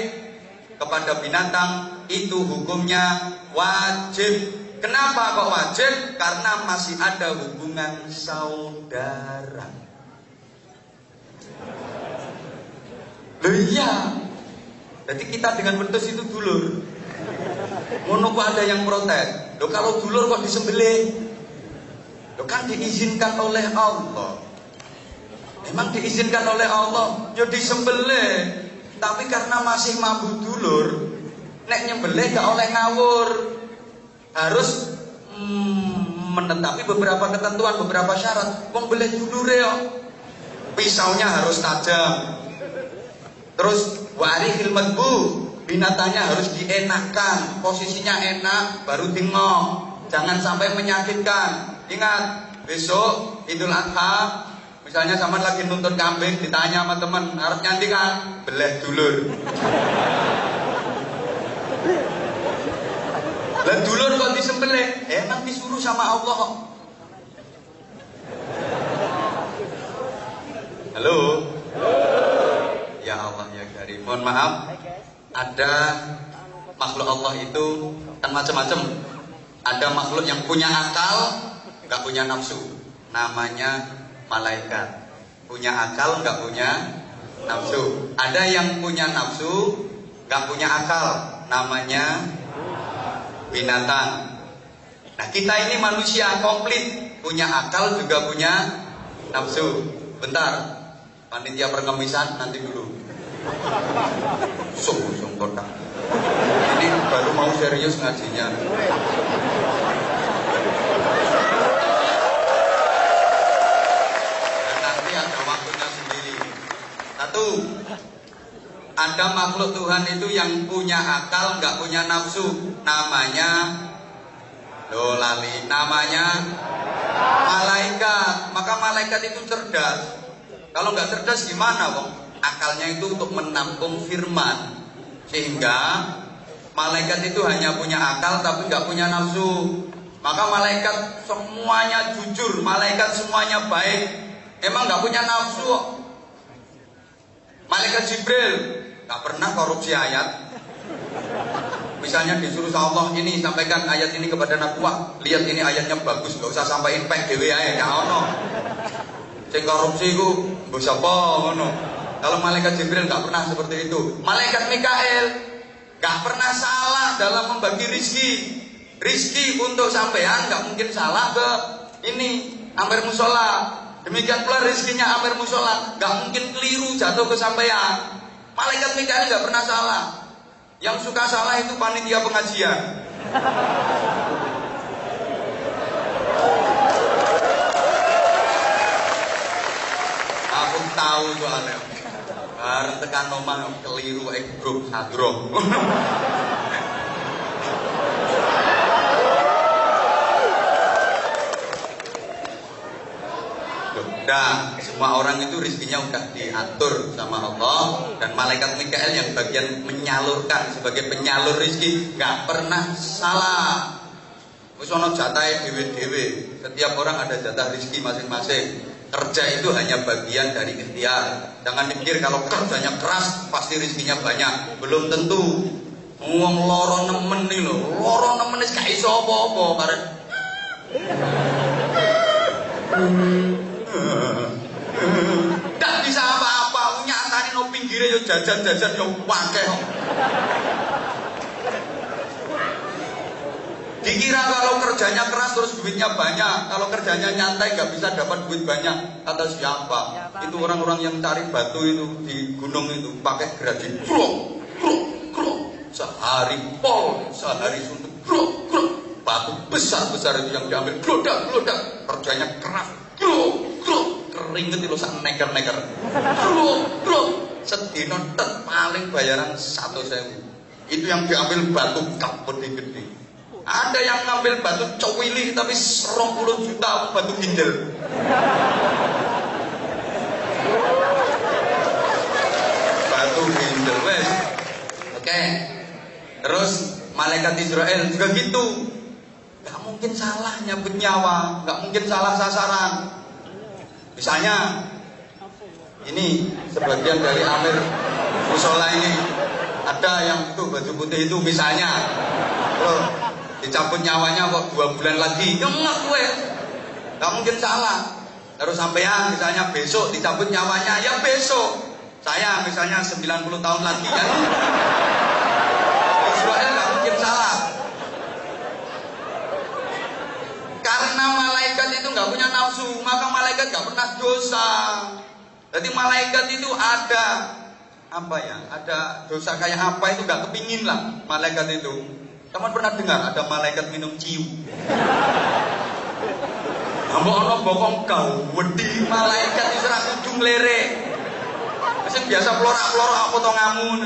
kepada binatang itu hukumnya wajib. Kenapa kok wajib? Karena masih ada hubungan saudara. Loh iya. Jadi kita dengan wedhus itu dulur. Ngono kok ada yang protes. Loh kalau dulur kok disembelih? Loh kan diizinkan oleh Allah. Memang diizinkan oleh Allah, ya disembelih. Tapi karena masih mampu dulur, nek nyembelih gak oleh ngawur. Harus menetapi beberapa ketentuan, beberapa syarat. Wong beleh dulure yo. Pisaunya harus tajam. Terus warihil madbu, binatangnya harus dienakkan, posisinya enak, baru dingok. Jangan sampai menyakitkan. Ingat, besok Idul Adha, misalnya sama lagi nuntun kambing, ditanya sama teman, harus nyanti kan? Beleh dulur. Lah dulur kok disembelih? Emang disuruh sama Allah kok. Halo? Ya Allah ya Karim. Mohon maaf, ada makhluk Allah itu kan macam-macam. Ada makhluk yang punya akal, nggak punya nafsu. Namanya malaikat. Punya akal, nggak punya nafsu. Ada yang punya nafsu, nggak punya akal. Namanya binatang. Nah kita ini manusia komplit, punya akal juga punya nafsu. Bentar, panitia perkemisan nanti dulu. Sung kotak. Ini baru mau serius ngajinya. Dan nanti ada waktunya sendiri. Satu, ada makhluk Tuhan itu yang punya akal, nggak punya nafsu. Namanya namanya malaikat. Maka malaikat itu cerdas. Kalau nggak cerdas gimana, Bang? Akalnya itu untuk menampung firman. Sehingga malaikat itu hanya punya akal tapi nggak punya nafsu. Maka malaikat semuanya jujur, malaikat semuanya baik. Emang nggak punya nafsu. Malaikat Jibril nggak pernah korupsi ayat. Misalnya disuruh sama Allah, ini sampaikan ayat ini kepada Nabi, wah lihat ini ayatnya bagus, gak usah sampaikan pek dewe ae, gak ono. Sing korupsi ku mbok sapa ngono. Kalau malaikat Jibril gak pernah seperti itu. Malaikat Mikael gak pernah salah dalam membagi rizki. Rizki untuk sampean gak mungkin salah ke ini Amir Musola. Demikian pula rizkinya Amir Musola gak mungkin keliru jatuh ke sampean. Malaikat Mikael gak pernah salah. Yang suka salah itu panitia pengajian. Aku tahu soalnya. Bareng tekan omah keliru grup sadro. Nah, semua orang itu rezekinya udah diatur sama Allah. Dan malaikat Mikael yang bagian menyalurkan, sebagai penyalur rezeki, gak pernah salah. Wis ana jatahe dhewe-dhewe. Setiap orang ada jatah rezeki masing-masing. Kerja itu hanya bagian dari ikhtiar. Jangan dipikir kalau kerjanya keras pasti rezekinya banyak. Belum tentu. Wong loro nemen iki lho. Loro nemen wis gak iso apa-apa karep. Gak bisa apa-apa, nyatane no pinggire yo jajan-jajan yo akeh. Dikira kalau kerjanya keras terus duitnya banyak, kalau kerjanya nyantai gak bisa dapat duit banyak. Kata siapa? Itu orang-orang yang cari batu itu di gunung itu pakai gergaji, krok, krok, krok. Sehari pol, sehari suntuk, krok, krok. Batu besar-besar itu yang diambil, glodak, glodak. Kerjanya keras, krok, krok. Keringet itu sak neker-neker. Krok, krok. Sedino tet paling bayaran 1.000. Itu yang diambil batu kaput gede. Ada yang ngambil batu cowili tapi 20 juta batu ginjal. Batu ginjal wes. Oke. Terus malaikat Malaikat Israel juga gitu. Gak mungkin salah nyabut nyawa, gak mungkin salah sasaran. Misalnya ini sebagian dari Amir musola ini ada yang itu baju putih itu misalnya, terus dicabut nyawanya kok 2 bulan lagi, ya enggak gue, gak mungkin salah. Terus sampean misalnya besok dicabut nyawanya, ya besok. Saya misalnya 90 tahun lagi ya. Israel gak mungkin salah. Karena malaikat itu nggak punya nafsu, maka malaikat nggak pernah dosa. Jadi malaikat itu ada apa ya? Ada dosa kayak apa itu nggak kepingin lah malaikat itu. Kamu pernah dengar ada malaikat minum ciu? Ambo ono bokong kau, wedi malaikat itu serang ujung lere. Mesin biasa pelora-pelora apa to ngamun.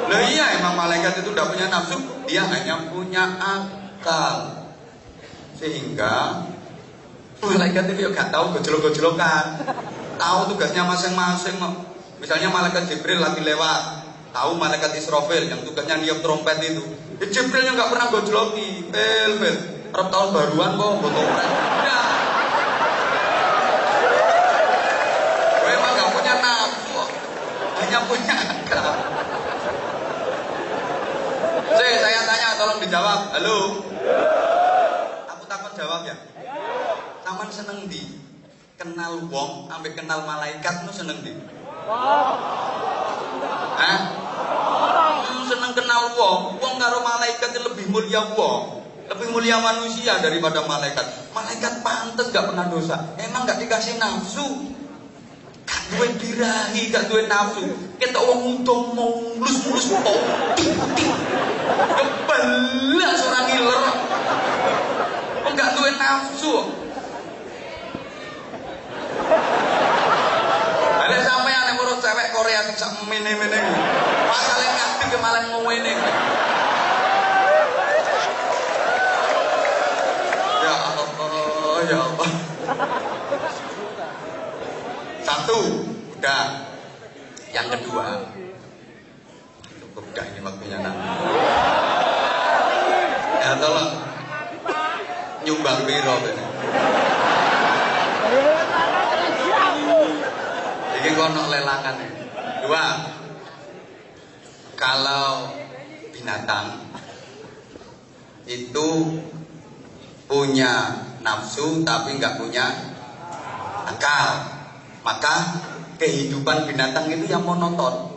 Loh iya, emang malaikat itu udah punya nafsu, dia hanya punya akal. Sehingga malaikat itu gak tahu gojlok-gojlokan, tahu tugasnya masing-masing. Misalnya malaikat Jibril lagi lewat, tahu malaikat Israfil yang tugasnya niup trompet itu. Jibril yang gak pernah gojloki, bel, harap tahun baruan kok trompet. Udah. Gue emang gak punya nafsu, hanya punya akal. Saya tanya, tolong dijawab. Halo. Aku takut jawab ya. Taman seneng di kenal wong, ambek kenal malaikat, nu seneng di. Hah? Seneng kenal wong. Wong karo malaikat itu lebih mulia wong, lebih mulia manusia daripada malaikat. Malaikat pantes gak pernah dosa. Emang gak dikasih nafsu. Gak duwe birahi, gak duwe nafsu. Kita wong untung mulus-mulus putih-putih. Kebelas orang ngiler. Enggak duwe nafsu. Ada sampai yang ngurus cewek Korea sing sak mene-mene. Masalahe nganti kemalan ngene. Ya Allah, ya Allah. Satu, udah. Yang kedua, cukup dah ini waktunya nanti. Ya tolong nyumbang piro ini. Ini kono lelangan ya. Dua, kalau binatang itu punya nafsu tapi nggak punya akal, maka kehidupan binatang itu yang monoton.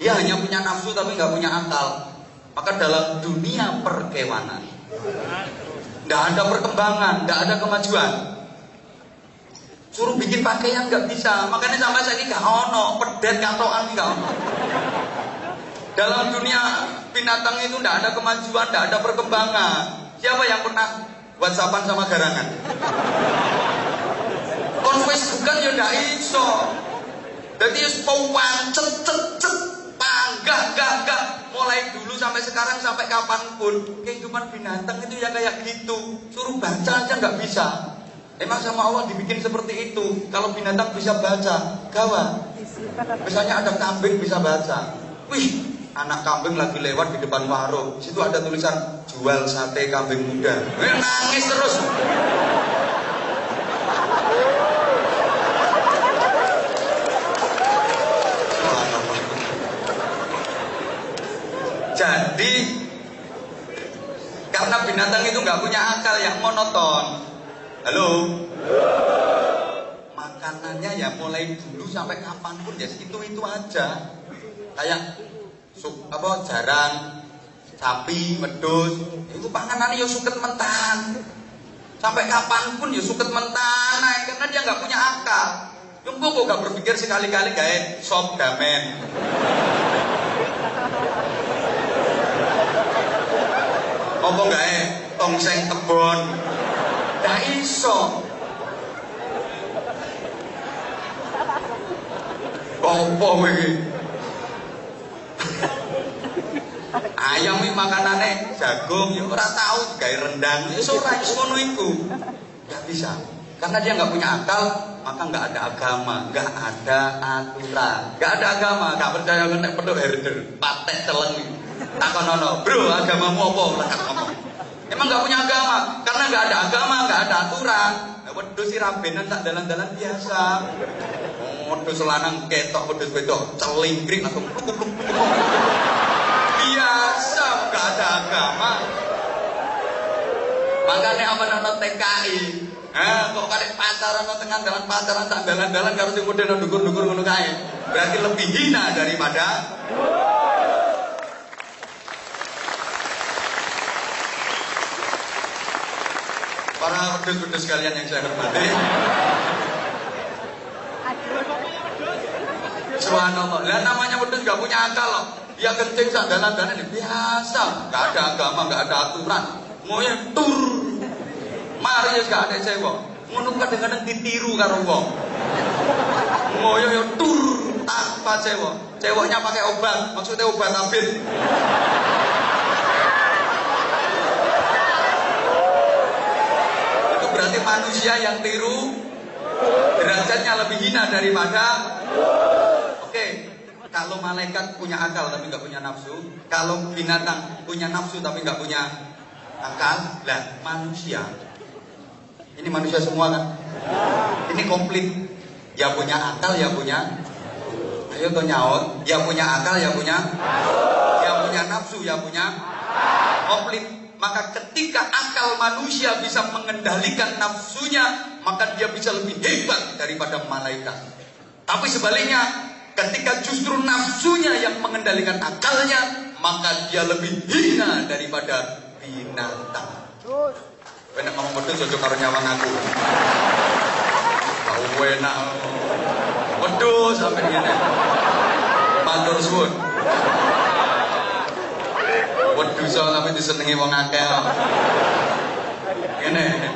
Dia hanya punya nafsu tapi nggak punya akal. Maka dalam dunia perkewanan nggak ada perkembangan, nggak ada kemajuan. Suruh bikin pakaian nggak bisa. Makanya sampai saya ini gak ono pedet katoan gak ono. Dalam dunia binatang itu nggak ada kemajuan, nggak ada perkembangan. Siapa yang pernah WhatsAppan sama garangan? Facebookan ya ndak iso. Jadi cet panggah. Mulai dulu sampai sekarang sampai kapanpun kehidupan binatang itu ya kayak gitu. Suruh baca aja nggak bisa. Emang sama Allah dibikin seperti itu. Kalau binatang bisa baca, gawat. Misalnya ada kambing bisa baca. Wih, anak kambing lagi lewat di depan warung. Situ ada tulisan jual sate kambing muda. Nangis terus. Jadi karena binatang itu nggak punya akal, yang monoton. Halo. Makanannya ya mulai dulu sampai kapanpun ya itu aja. Kayak jarang, sapi, wedhus, itu panganannya ya suket mentan. Sampai kapanpun ya suket mentan, karena dia nggak punya akal. Kok gak berpikir sekali-kali gawe sop damen. Apa gawe tongseng kebon. Gak iso. Apa iki? Ayam iki makanane jagung ya ora tahu gawe rendang. Wis ora iso ngono iku. Gak bisa. Karena dia nggak punya akal, maka nggak ada agama, nggak ada aturan, nggak ada agama. Nggak percaya kan perlu herder, patek celeng. Takon nono, bro, agamamu apa? Lekat ngomong. Emang nggak punya agama, karena nggak ada agama, nggak ada aturan. Wedhus si rabenan tak dalan-dalan biasa. Wedhus lanang ketok, wedhus wedok celingkring langsung biasa, nggak ada agama. Makanya apa nono TKI? Kok kali pacaran no tengah dalan pacaran tak dalan-dalan karo sing model ndukur-ndukur ngono kae. Berarti lebih hina daripada para wedhus-wedhus sekalian yang saya hormati. Subhanallah. Lah namanya wedhus gak punya akal loh. Dia kencing sak dalan-dalan biasa, gak ada agama, gak ada aturan. Moye tur. Mari wis gak ada cewek. Ngono kadang-kadang ditiru karo wong. Moyo yo tur tanpa cewek. Ceweknya pakai obat, maksudnya obat tabir. Itu berarti manusia yang tiru derajatnya lebih hina daripada. Oke, kalau malaikat punya akal tapi nggak punya nafsu, kalau binatang punya nafsu tapi nggak punya akal, lah manusia. Ini manusia semua kan? Ini komplit. Ya punya akal, ya punya. Ayo tuh nyaut. Ya punya akal, ya punya. Ya punya nafsu, ya punya. Komplit. Maka ketika akal manusia bisa mengendalikan nafsunya, maka dia bisa lebih hebat daripada malaikat. Tapi sebaliknya, ketika justru nafsunya yang mengendalikan akalnya, maka dia lebih hina daripada binatang. Enak ngomong wedhus cocok karo nyawang aku. Tau enak. Wedhus sampe ngene. Matur suwun. Wedhus tapi disenengi wong akeh kok. Ngene.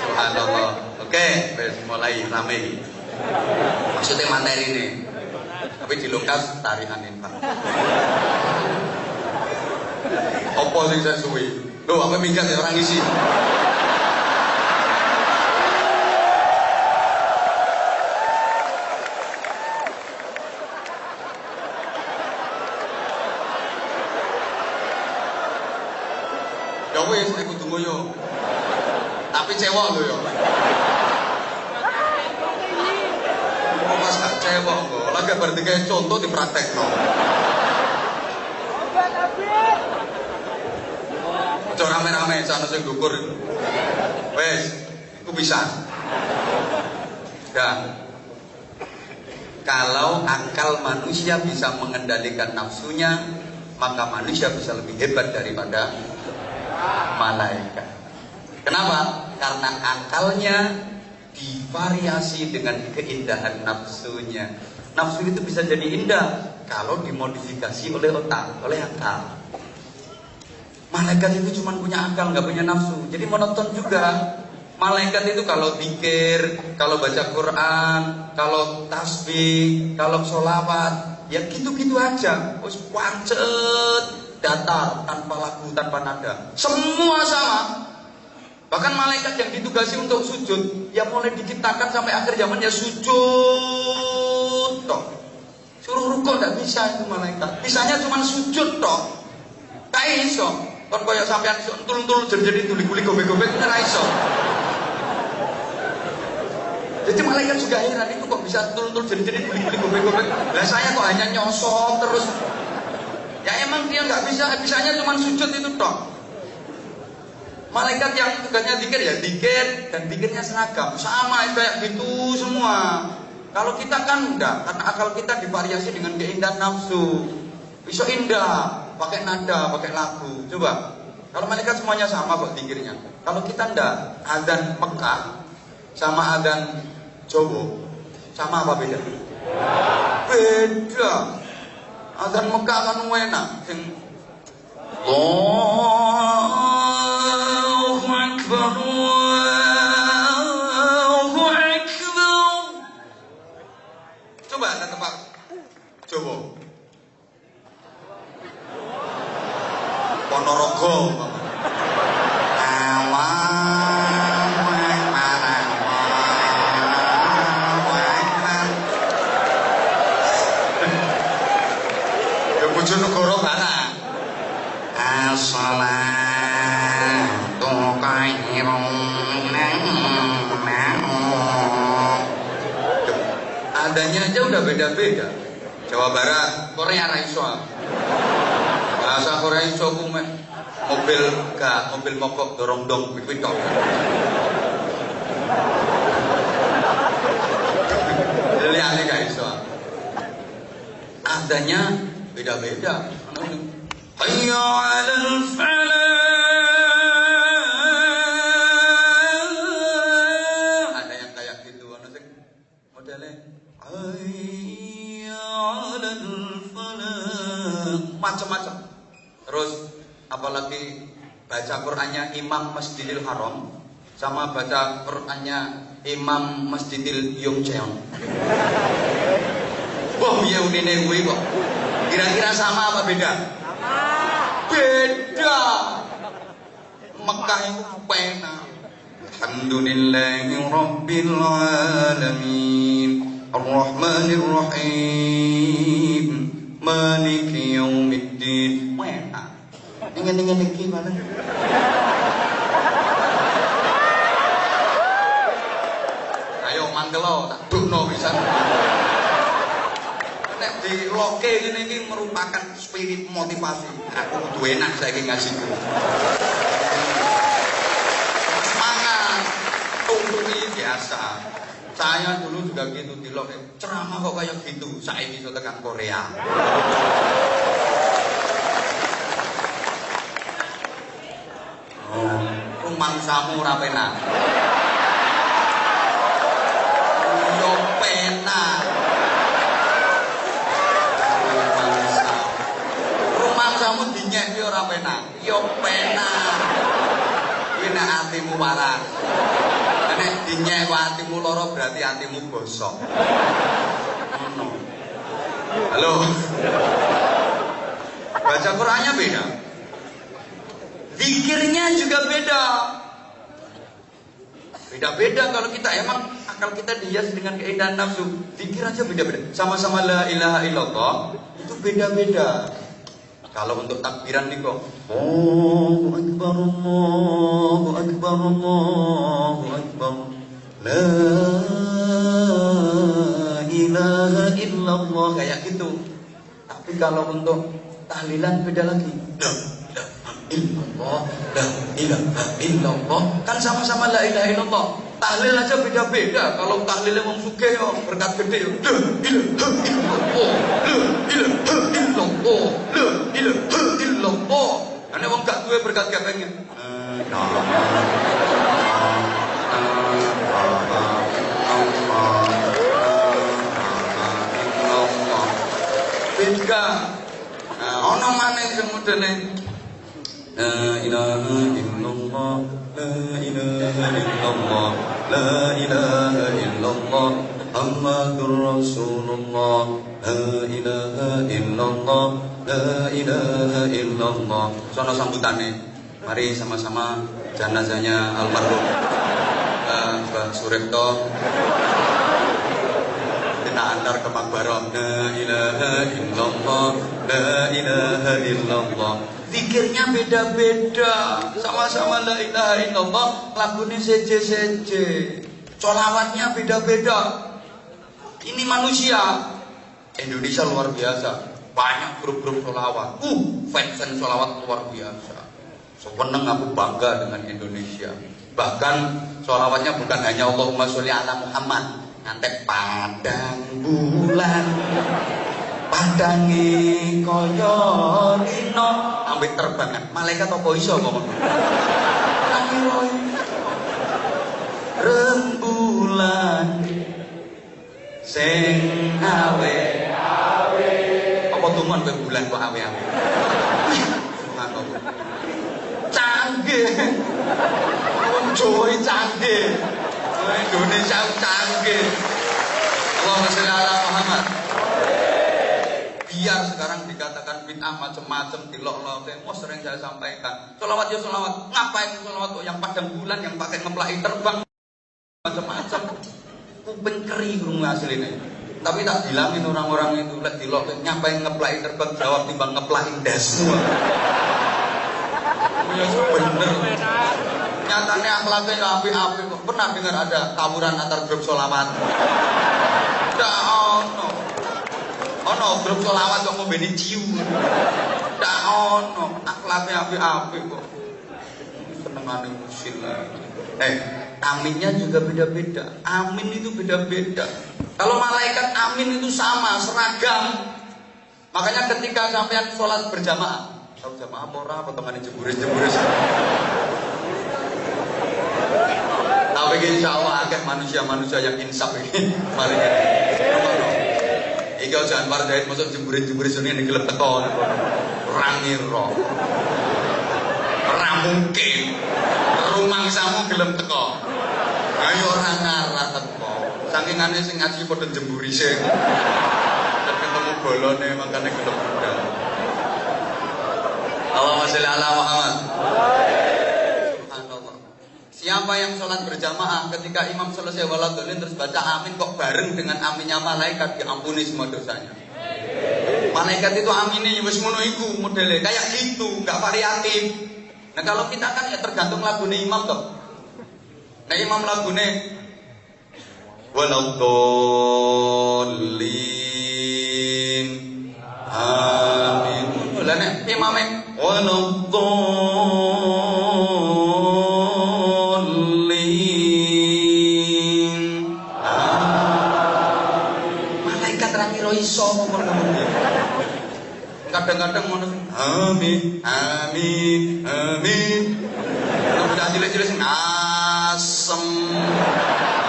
Subhanallah. Oke, wis mulai rame. Maksudnya materi ini. Tapi dilungkas tarian infak. Apa sing saya suwi? Loh, apa minggat ya orang isi? Ya wis nek kudu ngoyo. Tapi cewek lho ya. Oh, pas gak cewek kok. Lagi berarti kayak contoh dipraktekno. Aja rame-rame sana sing dukur. Wes, iku bisa. Dan kalau akal manusia bisa mengendalikan nafsunya, maka manusia bisa lebih hebat daripada malaikat. Kenapa? Karena akalnya divariasi dengan keindahan nafsunya. Nafsu itu bisa jadi indah kalau dimodifikasi oleh otak, oleh akal. Malaikat itu cuma punya akal, nggak punya nafsu. Jadi monoton juga. Malaikat itu kalau zikir, kalau baca Quran, kalau tasbih, kalau sholawat, ya gitu-gitu aja. Terus pancet, datar, tanpa lagu, tanpa nada. Semua sama. Bahkan malaikat yang ditugasi untuk sujud, ya mulai diciptakan sampai akhir zaman ya sujud toh. Suruh rukuk nggak bisa itu malaikat. Bisanya cuma sujud toh. Tak iso. Kon koyo sampean iso entul-entul jadi tuli-tuli gobek-gobek ora iso. Jadi malaikat juga heran itu kok bisa entul-entul jadi tuli-tuli gobek-gobek. Lah saya kok hanya nyosong terus. Ya emang dia nggak bisa, bisanya cuma sujud itu tok. Malaikat yang tugasnya zikir ya zikir dan zikirnya seragam, sama kayak gitu semua. Kalau kita kan enggak, karena akal kita divariasi dengan keindahan nafsu. Bisa indah, pakai nada, pakai lagu. Coba, kalau malaikat semuanya sama kok zikirnya. Kalau kita enggak, adzan Mekah sama adzan Jawa, sama apa beda? Beda. Adzan Mekah kan enak, sing Allahu Akbar, Allahu Akbar. Coba ada tempat Jawa. Ponorogo. Allahu Akbar. Adanya aja udah beda-beda. Jawa Barat, Korea raiso. Bahasa Korea iso ku mobil mogok dorong dong kuwi tok. Liyane gak iso. Adanya beda-beda. Hayya 'alal falah. Ada yang kayak gitu, ana sing modele hayya 'alal falah. Macam-macam. Terus apalagi baca Qur'annya Imam Masjidil Haram sama baca Qur'annya Imam Masjidil Yongcheon. Wah, piye unine kuwi kok? Kira-kira sama apa beda? Sama. Beda. Mekah itu pena. Alhamdulillahi rabbil alamin. Ar-Rahmanir Rahim. Maliki yaumiddin. Pena. Ingin iki mana? Ayo manggelo tak dukno pisan. Nek di loke ngene iki merupakan spirit motivasi. Aku kudu enak saiki ngajiku. Semangat. Tunggu biasa. Saya dulu juga gitu di loke. Ceramah kok kayak gitu. Saiki iso tekan Korea. Rumangsamu ora penak. Yo penak. Rumangsamu dinyek yo ora penak. Yo penak. Kuwi nek atimu waras. Nek dinyek kok atimu lara berarti atimu gosok. Ngono. Halo. Baca Qur'annya beda. Zikirnya juga beda. Beda-beda kalau kita emang akal kita dihias dengan keindahan nafsu. Zikir aja beda-beda. Sama-sama la ilaha illallah itu beda-beda. Kalau untuk takbiran nih kok Allahu Akbar, Allahu Akbar, Allahu Akbar, la ilaha illallah kayak gitu. Tapi kalau untuk tahlilan beda lagi. Illallah, la ilaha illallah. Kan sama-sama la ilaha illallah. Tahlil aja beda-beda. Kalau tahlilnya wong sugih yo berkat gede yo. La ilaha illallah, la ilaha illallah, la ilaha illallah. Ane wong gak duwe berkat gepengnya. Beda. Ono maneh sing modene La ilaha illallah, la ilaha illallah, la ilaha illallah, Muhammadur Rasulullah, la ilaha illallah, la ilaha illallah. Sono sambutane. Mari sama-sama jenazahnya almarhum Mbah Suripto kita antar ke makbarah. La ilaha illallah, la ilaha illallah. Zikirnya beda-beda. Sama-sama la ilaha illallah, lagunya seje-seje. Sholawatnya beda-beda. Ini manusia. Indonesia luar biasa. Banyak grup-grup sholawat. Fans sholawat luar biasa. Seneng aku bangga dengan Indonesia. Bahkan sholawatnya bukan hanya Allahumma sholli ala Muhammad. Ngantek padang bulan padangi kaya dina ambek terbangan malaikat apa iso ngomong rembulan sing awe-awe apa tuman kowe bulan kok awe-awe canggih wong Jawa canggih Indonesia canggih Allahumma sholli ala Muhammad. Biar sekarang dikatakan bid'ah macam-macam dilok-lok, sering saya sampaikan. Sholawat ya sholawat, ngapain sholawat yang padang bulan, yang pakai ngeplaki terbang macam-macam. Kuping keri krungu asline. Tapi tak bilangin orang-orang itu lek dilok ngapain ngeplaki terbang, jawab timbang ngeplaki ndasmu. Ya bener. nyatanya akhlaknya ya api-api kok. Pernah dengar ada tawuran antar grup sholawat? Ndak ono. Ono grup sholawat kok ngombeni ciu. Ndak ono. Akhlaknya api-api kok. Senengane musil. Aminnya juga beda-beda. Amin itu beda-beda. Kalau malaikat amin itu sama, seragam. Makanya ketika sampean sholat berjamaah, tahu jamaah apa ora, potongan jeburis-jeburis. Tapi insya Allah akan manusia-manusia yang insaf ini. Mari iki jangan partai masuk jeburis-jeburis ini digelem teko. Rangiro. Ora mungkin. Rumangsamu gelem teko. Ayo orang ngarah teko. Saking aneh sing ngaji padha jemburise. Ketemu bolone makane gelem budal. Allahumma sholli ala Muhammad. Subhanallah. Siapa yang sholat berjamaah ketika imam selesai waladhdallin terus baca amin kok bareng dengan aminnya malaikat, diampuni semua dosanya. Malaikat itu aminnya wis ngono iku modele kayak gitu, enggak variatif. Nah kalau kita kan ya tergantung lagune imam toh. Nah imam lagune waladhdallin amin. Lah nek imame waladhdallin malaikat ra ngira iso ngomong. Kadang-kadang ngono amin amin amin. Udah cilik-cilik sing asem.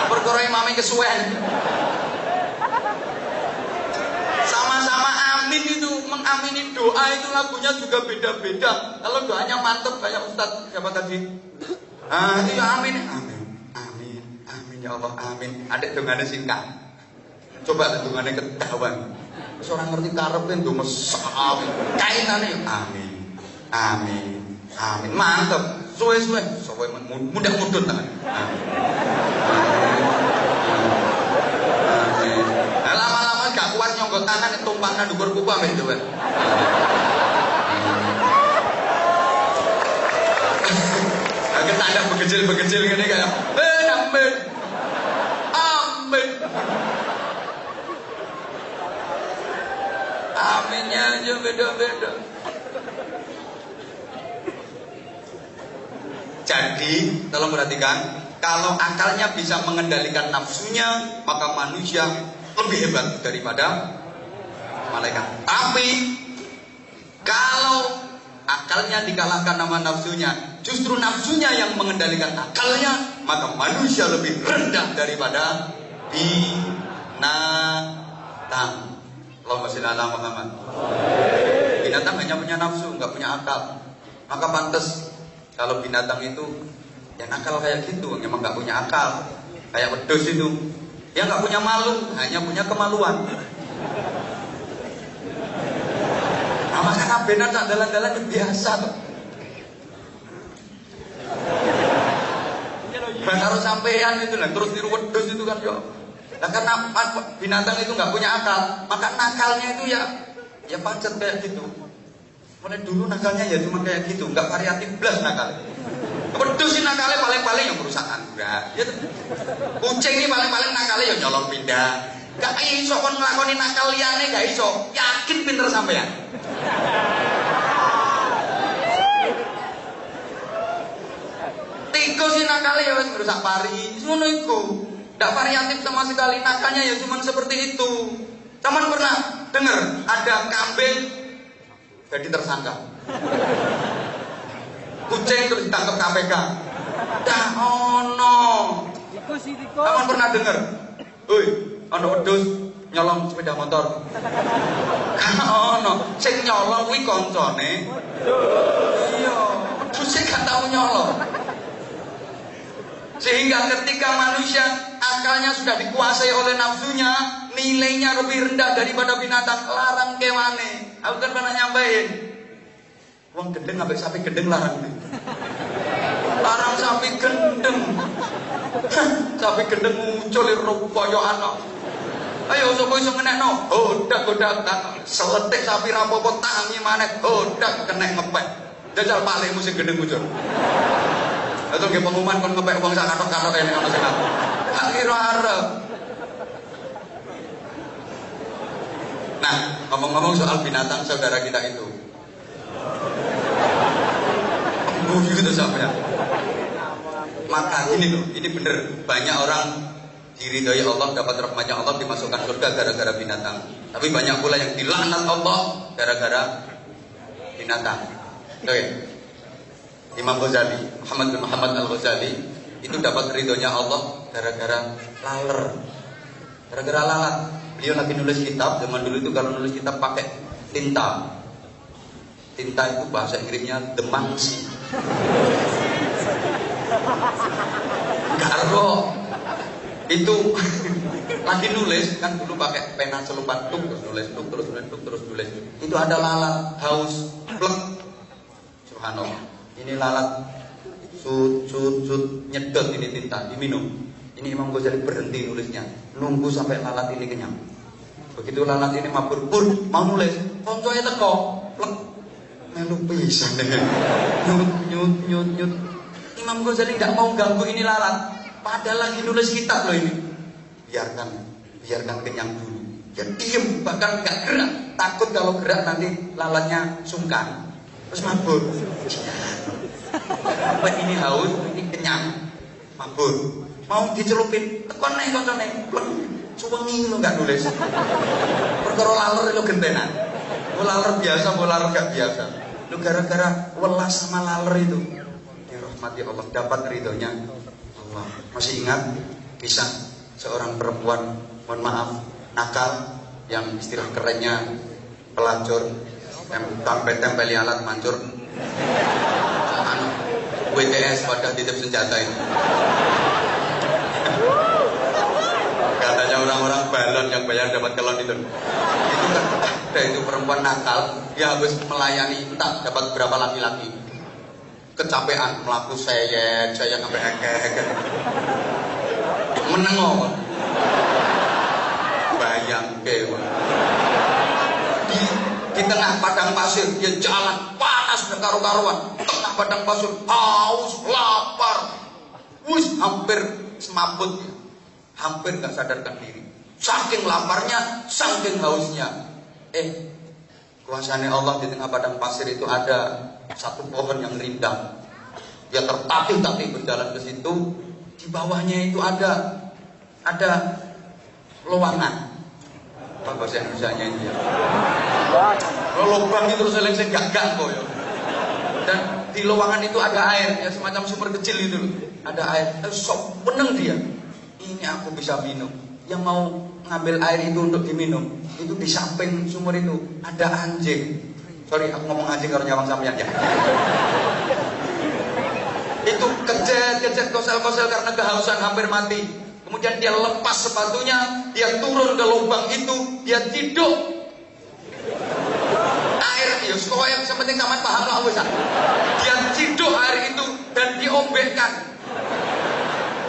Perkara imame kesuwen. Sama-sama amin itu mengamini doa itu lagunya juga beda-beda. Kalau doanya mantep kayak Ustadz siapa tadi? Itu ya amin amin amin amin ya Allah amin. Adek dongane singkat. Coba dongane ketahuan. Seorang ngerti karepe ndo mesam. Kainane amin. Amin. Amin. Mantep. Suwe-suwe mudah-mudun tangan. Amin. Lama-lama gak kuat nyonggot tangan tumpangna dhuwur kuku ambek dhewe. Agak tanda begecil-begecil ngene kayak amin. Amin. Aminnya aja beda-beda. Jadi, tolong perhatikan, kalau akalnya bisa mengendalikan nafsunya, maka manusia lebih hebat daripada malaikat. Tapi, kalau akalnya dikalahkan sama nafsunya, justru nafsunya yang mengendalikan akalnya, maka manusia lebih rendah daripada binatang. Allahumma sholli ala Muhammad. Binatang hanya punya nafsu, nggak punya akal. Maka pantas kalau binatang itu yang akal kayak gitu, memang nggak punya akal. Kayak wedhus itu, dia nggak punya malu, hanya punya kemaluan. Nah, maka benar tak dalan-dalan biasa tuh. Nah, kalau sampean itu lah terus tiru wedhus itu kan yo. Nah, karena binatang itu nggak punya akal, maka nakalnya itu ya pacet kayak gitu. Mulai dulu nakalnya ya cuma kayak gitu, nggak variatif blas nakalnya. Wedhus sih nakalnya paling-paling yang perusahaan enggak. Ya, kucing ini paling-paling nakalnya ya nyolong pindah. Gak iso kon nglakoni nakal liyane gak iso. Yakin pinter sampean. Tikus sih nakalnya ya wis merusak pari. Ngono iku. Nggak variatif sama sekali, nakalnya ya cuma seperti itu. Teman pernah dengar ada kambing jadi tersangka, kucing terus ditangkap KPK. Dah ono. Teman pernah dengar, ono wedhus nyolong sepeda motor. Ono, sing nyolong kuwi koncone. Iya, wedhus sing gak tau nyolong. Sehingga ketika manusia akalnya sudah dikuasai oleh nafsunya, nilainya lebih rendah daripada binatang. Larang kewane. Aku kan pernah nyampein, wong gendeng sampai sapi gendeng larang. Larang sapi gendeng. Sapi gendeng muncul kaya anak. Ayo sapa iso ngenekno? Hodak-hodak seletik sapi rapopo tangi maneh. Hodak kenek ngepek. Jajal palingmu sing gendeng muncul. Betul nggih pengumuman kon ngepek wong sak kathok-kathok kene ngono sing aku. Gak kira arep. Nah, ngomong-ngomong soal binatang saudara kita itu. Gitu sampean. Maka ini loh, ini bener banyak orang diridhoi Allah, dapat rahmatnya Allah, dimasukkan surga gara-gara binatang. Tapi banyak pula yang dilaknat Allah gara-gara binatang. Oke. Imam Ghazali, Muhammad bin Muhammad Al-Ghazali itu dapat ridhonya Allah gara-gara laler. Gara-gara lalat. Beliau lagi nulis kitab, zaman dulu itu kalau nulis kitab pakai tinta. Tinta itu bahasa Inggrisnya demangsi. Karo itu lagi nulis kan dulu pakai pena celupan terus nulis terus nulis. Itu ada lalat haus plek. Subhanallah. Ini lalat sut nyedot ini tinta diminum. Ini Imam Ghazali berhenti nulisnya, nunggu sampai lalat ini kenyang. Begitu lalat ini mabur pur mau nulis, koncoe teko plek melu pisan nyut. Imam Ghazali nggak mau ganggu ini lalat, padahal lagi nulis kitab loh ini. Biarkan kenyang dulu. Ya diem, bahkan nggak gerak. Takut kalau gerak nanti lalatnya sungkan. Terus mabur. Apa ini haus, ini kenyang, mabur. Mau dicelupin, tekon nih koncone, plek, suwengi lo nggak nulis. Perkara laler lo gentenan. Mau laler biasa, mau laler nggak biasa. Lu gara-gara welas sama laler itu dirahmati Allah, dapat ridhonya Allah. Masih ingat kisah seorang perempuan, mohon maaf, nakal, yang istilah kerennya pelacur, tempeli alat mancur, WTS wadah titip senjata itu. Katanya orang-orang balon yang bayar dapat kelon itu. Itu kan ada itu perempuan nakal, dia habis melayani entah dapat berapa laki-laki. Kecapean melaku saya sampai heke. Menengok. Bayang kewa. Di tengah padang pasir dia jalan panas dan karu-karuan. Tengah padang pasir haus, lapar. Hampir semaput dia. Hampir gak sadarkan diri. Saking laparnya, saking hausnya. Kuasanya Allah di tengah padang pasir itu ada satu pohon yang rindang. Dia tertatih-tatih berjalan ke situ. Di bawahnya itu ada lowongan. Apa bahasa Indonesianya ini? Lubang itu terus sing gagak kok ya. Dan di lowongan itu ada air, ya semacam sumber kecil itu loh. Ada air. Sok meneng dia. Ini aku bisa minum. Yang mau ngambil air itu untuk diminum, itu di samping sumur itu ada anjing. Sorry, aku ngomong anjing kalau nyawang sampean ya. Itu kejet kosel-kosel karena kehausan hampir mati. Kemudian dia lepas sepatunya, dia turun ke lubang itu, dia tidur. Air itu, sekolah yang sepenting sama paham lah wis. Dia tidur air itu dan diombekkan.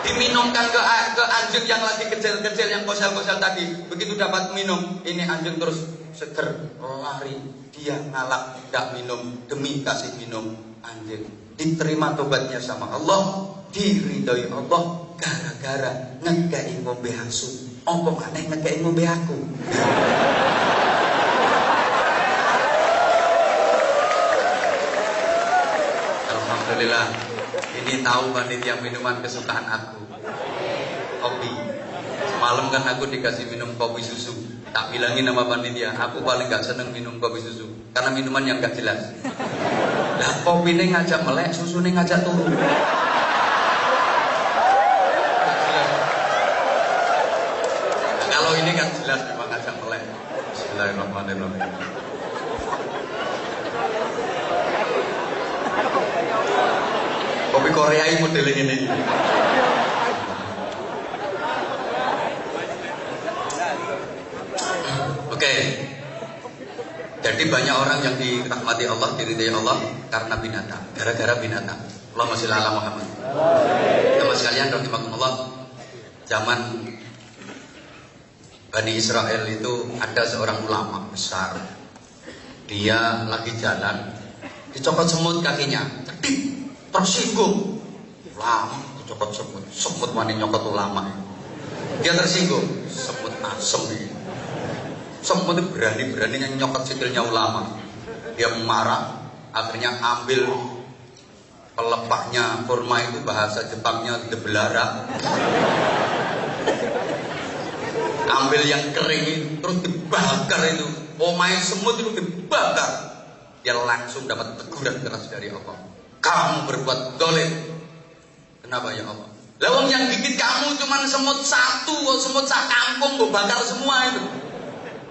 Diminumkan ke anjing yang lagi kecil-kecil yang kosel-kosel tadi. Begitu dapat minum, ini anjing terus seger, lari. Dia ngalak, gak minum demi kasih minum anjing. Diterima tobatnya sama Allah, diridhoi Allah gara-gara ngekei ngombe asu. Apa maneh ngekei ngombe aku? Alhamdulillah. Ini tahu panitia minuman kesukaan aku, kopi. Semalam kan aku dikasih minum kopi susu. Tak bilangin nama panitia, aku paling gak seneng minum kopi susu karena minuman yang gak jelas. Lah kopi ini ngajak melek, susu ini ngajak turun. Nah, kalau ini kan jelas memang ngajak melek. Bismillahirrahmanirrahim. Kopi Korea ini modelnya ini. Oke. Jadi banyak orang yang dirahmati Allah, diridhai Allah karena binatang, gara-gara binatang. Allahumma sholli ala Muhammad. Teman sekalian rahimakumullah, zaman Bani Israel itu ada seorang ulama besar. Dia lagi jalan, dicopot semut kakinya, tersinggung. Lama cokot semut, semut wani nyokot ulama. Dia tersinggung, semut asem ini. Semut itu berani-beraninya nyokot sikilnya ulama. Dia marah, akhirnya ambil pelepahnya kurma itu, bahasa Jepangnya debelara. Ambil yang kering itu, terus dibakar itu. Omae semut itu dibakar. Dia langsung dapat teguran keras dari Allah. Kamu berbuat dolim. Kenapa ya Allah? Lawang yang gigit kamu cuma semut satu, semut sak kampung kok bakar semua itu.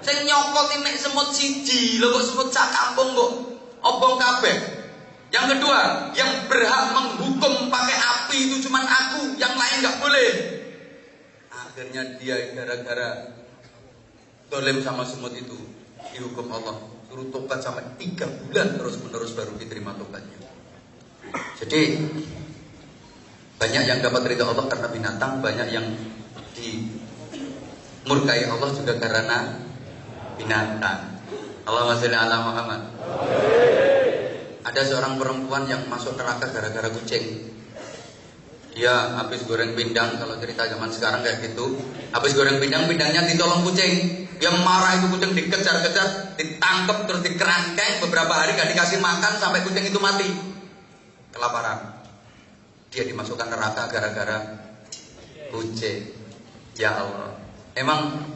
Saya nyokot ini semut siji, lho kok semut sak kampung kok obong kabeh. Yang kedua, yang berhak menghukum pakai api itu cuma aku, yang lain nggak boleh. Akhirnya dia gara-gara dolim sama semut itu dihukum Allah, suruh tobat sampai 3 bulan terus-menerus baru diterima tobatnya. Jadi banyak yang dapat ridha Allah karena binatang, banyak yang dimurkai Allah juga karena binatang. Allahumma sholli ala Muhammad. Ada seorang perempuan yang masuk neraka gara-gara kucing. Dia habis goreng pindang, kalau cerita zaman sekarang kayak gitu. Habis goreng pindang, pindangnya ditolong kucing. Dia marah, itu kucing dikejar-kejar, ditangkap terus dikerangkeng. Beberapa hari gak dikasih makan sampai kucing itu mati kelaparan. Dia dimasukkan neraka gara-gara kucing. Ya Allah. Emang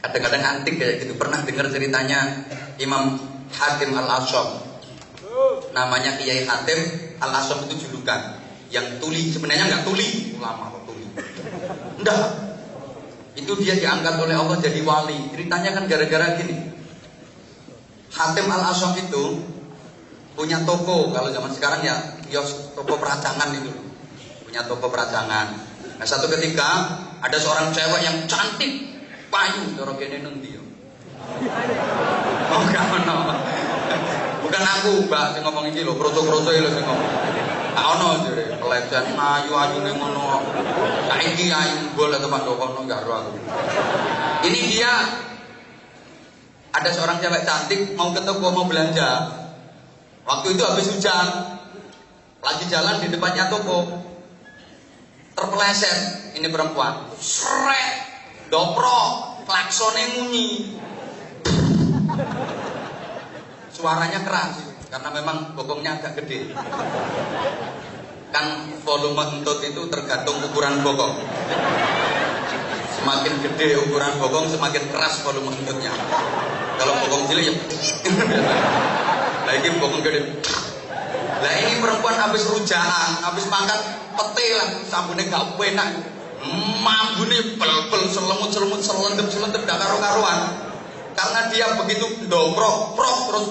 kadang-kadang antik kayak gitu. Pernah dengar ceritanya Imam Hatim Al-Asyam. Namanya Kiai Hatim Al-Asyam itu julukan. Yang tuli, sebenarnya nggak tuli, ulama kok tuli. Enggak. Itu dia diangkat oleh Allah jadi wali. Ceritanya kan gara-gara gini. Hatim Al-Asyam itu punya toko, kalau zaman sekarang ya kios, toko peracangan itu. Punya toko peracangan. Nah, satu ketika ada seorang cewek yang cantik, payu, cara kene nendi yo. Oh, no. Bukan aku, Mbak, sing ngomong iki lho, kroco-kroco lho sing ngomong. Tak ono jare, pelecehan ayu-ayune ngono. Saiki ayu bol atau pandokono gak ro aku. Ini dia ada seorang cewek cantik mau ke toko mau belanja. Waktu itu habis hujan, lagi jalan di depannya toko, terpeleset ini perempuan, srek, doprok, klaksone ngunyi, suaranya keras karena memang bokongnya agak gede. Kan volume entut itu tergantung ukuran bokong. Semakin gede ukuran bokong, semakin keras volume entutnya. Kalau bokong cilik ya. Nah ini bokong gede. Nah ini perempuan habis rujaan, habis makan pete lah, sambune gak enak. Mambune bel-bel selemut-selemut selendep-selendep gak karu-karuan. Karena dia begitu dobrok, terus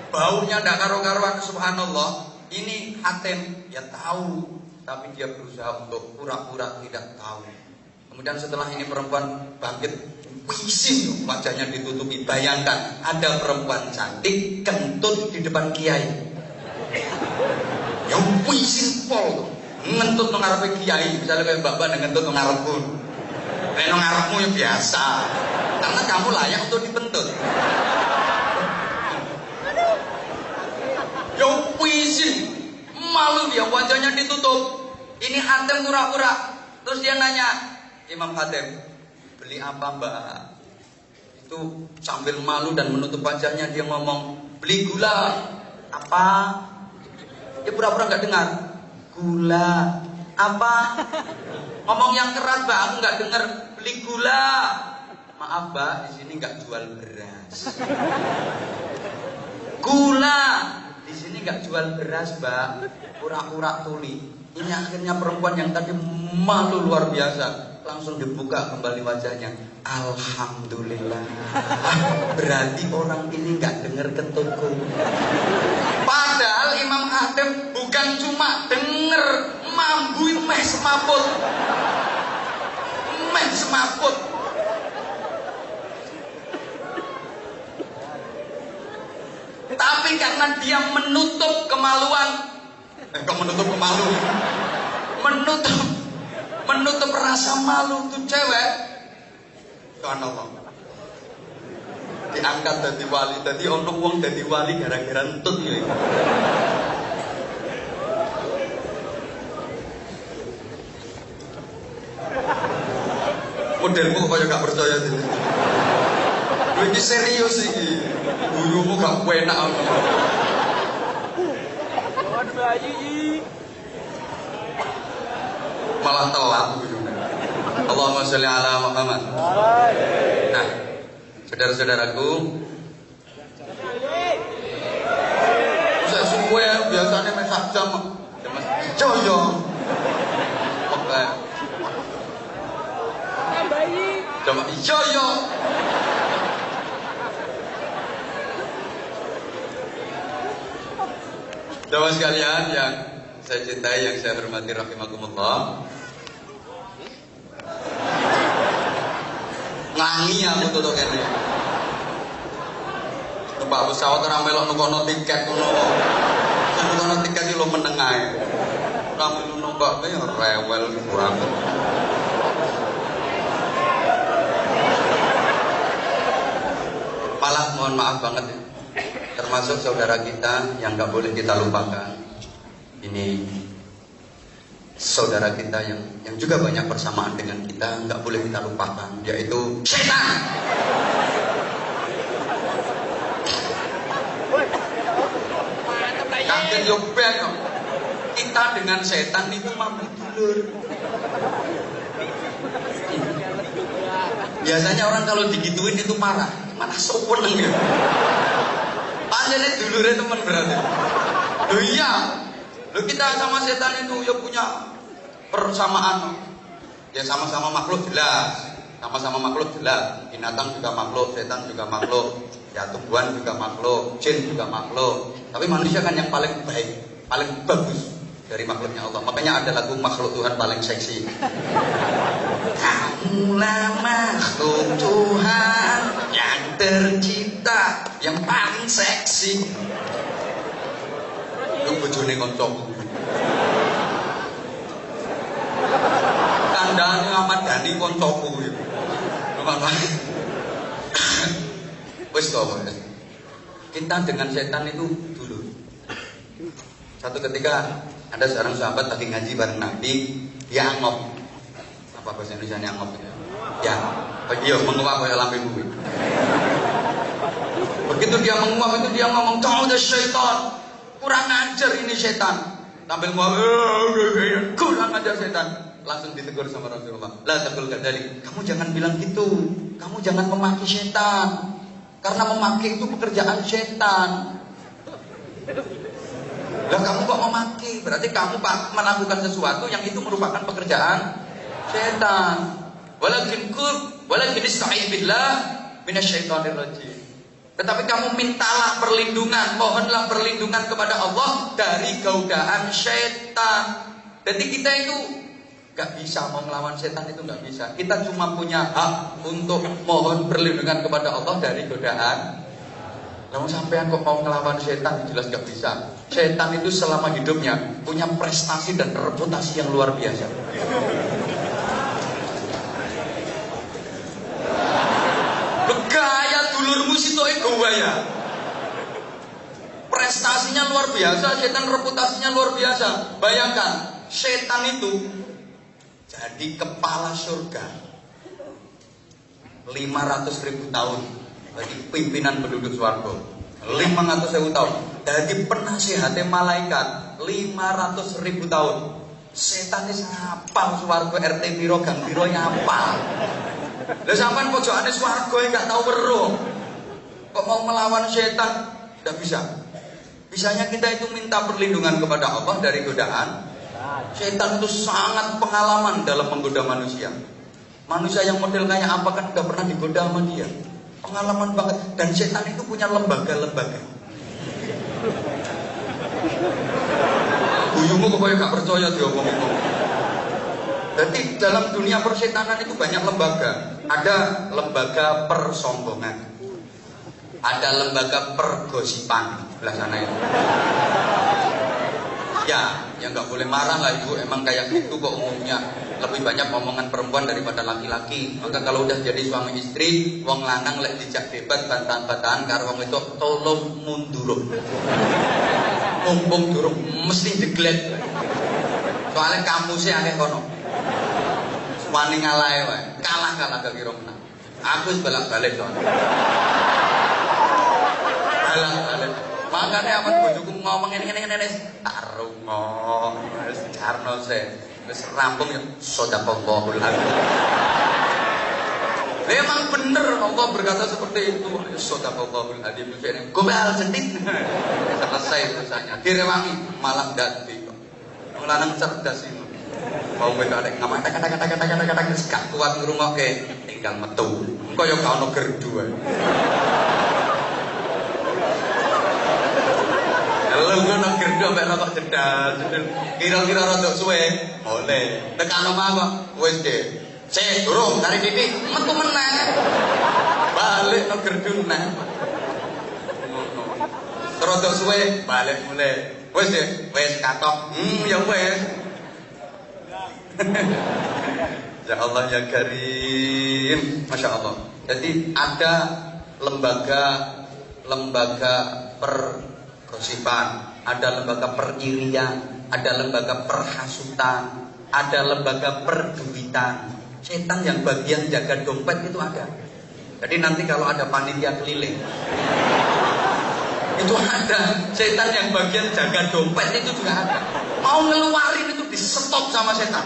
baunya gak karu-karuan, subhanallah. Ini Hatim ya tahu, tapi dia berusaha untuk pura-pura tidak tahu. Kemudian setelah ini perempuan bangkit, wisin wajahnya ditutupi. Bayangkan ada perempuan cantik kentut di depan kiai. Yang wisin pol ngentut nang ngarepe kiai, misalnya kayak mbak-mbak ngentut nang ngarepku. Nek nang ngarepmu ya biasa. Karena kamu layak untuk dipentut. Yang wisin malu dia, wajahnya ditutup. Ini Hatim pura-pura. Terus dia nanya, Imam Hatim, beli apa mbak? Itu sambil malu dan menutup wajahnya dia ngomong, beli gula. Apa? Dia pura-pura gak dengar. Gula. Apa? Ngomong yang keras mbak, aku gak dengar. Beli gula. Maaf mbak, di sini gak jual beras. Gula. Di sini gak jual beras mbak. Pura-pura tuli. Ini akhirnya perempuan yang tadi malu luar biasa langsung dibuka kembali wajahnya. Alhamdulillah. Berarti orang ini nggak dengar kentutku. Padahal Imam Hatim bukan cuma denger, mambu meh semaput. Meh semaput. Tapi karena dia menutup kemaluan, menutup kemaluan, menutup rasa malu tuh cewek, subhanallah, diangkat dari wali. Tadi ono wong dari wali gara-gara entut ini. Modelmu kok gak percaya sih. Ini serius iki. Guyumu gak enak. Malah telat guyunya. Allahumma sholli ala Muhammad. Nah, saudara-saudaraku, saya suwe biasanya main sak jam. Joyo. Oke. Coba joyo. Jamaah sekalian yang saya cintai, yang saya hormati, rahimakumullah. Ngangi aku tuh kene. Numpak pesawat ora melok nukono tiket ngono. Sing nukono tiket iki lho meneng ae. Ora melu numpak ya rewel kurang. Malah mohon maaf banget ya. Termasuk saudara kita yang gak boleh kita lupakan. Ini saudara kita yang juga banyak persamaan dengan kita, gak boleh kita lupakan, yaitu setan. Kaget yo ben. Kita dengan setan itu mampu dulur. Biasanya orang kalau digituin itu marah, malah sopan ya. Panjangnya dulurnya teman berarti. Loh iya, loh kita sama setan itu ya punya persamaan. Ya sama-sama makhluk jelas, sama-sama makhluk jelas. Binatang juga makhluk, setan juga makhluk, ya tumbuhan juga makhluk, jin juga makhluk. Tapi manusia kan yang paling baik, paling bagus dari makhluknya Allah. Makanya ada lagu makhluk Tuhan paling seksi. Kamulah makhluk Tuhan yang tercipta, yang paling seksi. Itu bojone koncoku. Kandhane Ahmad Dhani koncoku itu. Wis to, kita dengan setan itu dulu. Satu ketika ada seorang sahabat lagi ngaji bareng Nabi, dia angop. Apa bahasa Indonesia angop ya? Ya, iya menguap kayak lambe bumi. Begitu dia menguap itu dia ngomong, "Kau udah syaitan, kurang ajar ini setan." Sambil ngomong, kurang ajar setan. Langsung ditegur sama Rasulullah. La taqul kadzalik. Kamu jangan bilang gitu. Kamu jangan memaki setan. Karena memaki itu pekerjaan setan. Lah kamu kok memaki? Berarti kamu melakukan sesuatu yang itu merupakan pekerjaan setan. Walakin ista'idz billah minasyaitonir rajim. Tetapi kamu mintalah perlindungan, mohonlah perlindungan kepada Allah dari godaan setan. Jadi kita itu gak bisa mau melawan setan, itu gak bisa. Kita cuma punya hak untuk mohon perlindungan kepada Allah dari godaan. Lalu sampai kok mau ngelawan setan, jelas gak bisa. Setan itu selama hidupnya punya prestasi dan reputasi yang luar biasa. Gaya dulurmu situ ego ya. Prestasinya luar biasa, setan reputasinya luar biasa. Bayangkan, setan itu jadi kepala surga 500.000 tahun. Jadi pimpinan penduduk swarga 500.000 tahun. Jadi penasehatnya malaikat 500.000 tahun. Setan ini hafal swarga RT piro gang piro hafal. Lah sampean pojokane swarga gak tau weruh. Kok mau melawan setan? Tidak bisa. Bisanya kita itu minta perlindungan kepada Allah dari godaan. Setan itu sangat pengalaman dalam menggoda manusia. Manusia yang model kayak apa kan gak pernah digoda sama dia. Pengalaman banget. Dan setan itu punya lembaga-lembaga. Guyumu kok gak percaya dia ngomong-ngomong. Jadi dalam dunia persetanan itu banyak lembaga. Ada lembaga persombongan, ada lembaga pergosipan belah sana itu. Ya, yang nggak boleh marah lah ibu. Emang kayak gitu kok umumnya. Lebih banyak omongan perempuan daripada laki-laki. Maka kalau udah jadi suami istri, wong lanang lek dijak debat bantahan-bantahan karo wong itu tolong mundur. Mumpung durung mesti diglet. Soalnya kamu sih akeh kono. wani ngalahe wae. Kalah gak kira menang. Aku wis balak-balik to. Balak-balik. Makane amat bojoku ngomong ngene tak rungo. Wis jarno se. Wis rampung ya sadaqallahul adzim. Memang bener Allah berkata seperti itu. Sadaqallahul adzim. Gobal cetit. Selesai urusannya. Direwangi malah dadi. Wong lanang cerdas iki. Mau wedok arek ngamak kata-kata gak kuat ngrungokke tinggal metu. Engko ya gak ono gerdu ae. Lha ngono gerdu mek rokok jedal. Kira-kira rada suwe, boleh. Tekan omah kok wis deh. Sik durung tarik titik metu meneh. Balik no gerdu neh. Ngono. Rada suwe balik mulai. Wis deh, wis katok. Ya wis. Ya Allah ya Karim, Masya Allah. Jadi ada lembaga pergosipan, ada lembaga peririan, ada lembaga perhasutan, ada lembaga perduitan. Setan yang bagian jaga dompet itu ada. Jadi nanti kalau ada panitia keliling, itu ada. Setan yang bagian jaga dompet itu juga ada. Mau ngeluarin itu di stop sama setan.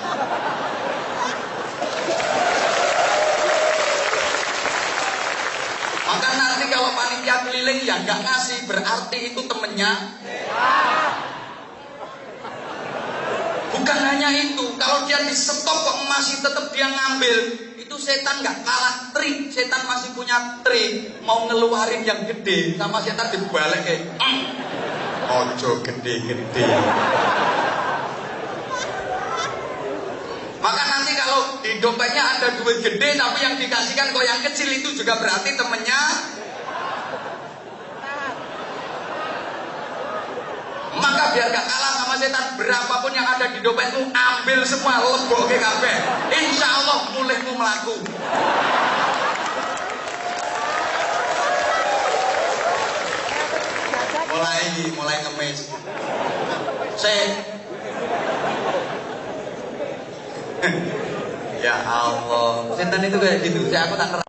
Maka nanti kalau panitia keliling yang gak ngasih berarti itu temennya. Bukan hanya itu, kalau dia di stop kok masih tetap dia ngambil, itu setan gak kalah trik. Setan masih punya trik. Mau ngeluarin yang gede sama setan dibalik kayak ojo gede-gede. Maka nanti kalau di dompetnya ada duit gede tapi yang dikasihkan kok yang kecil itu juga berarti temennya. Maka biar gak kalah sama setan, berapapun yang ada di dompetmu ambil semua, lebokke kabeh. Insya Allah mulihmu melaku. Mulai ngemis. Ya Allah, setan itu kayak gitu. Aku tak keras.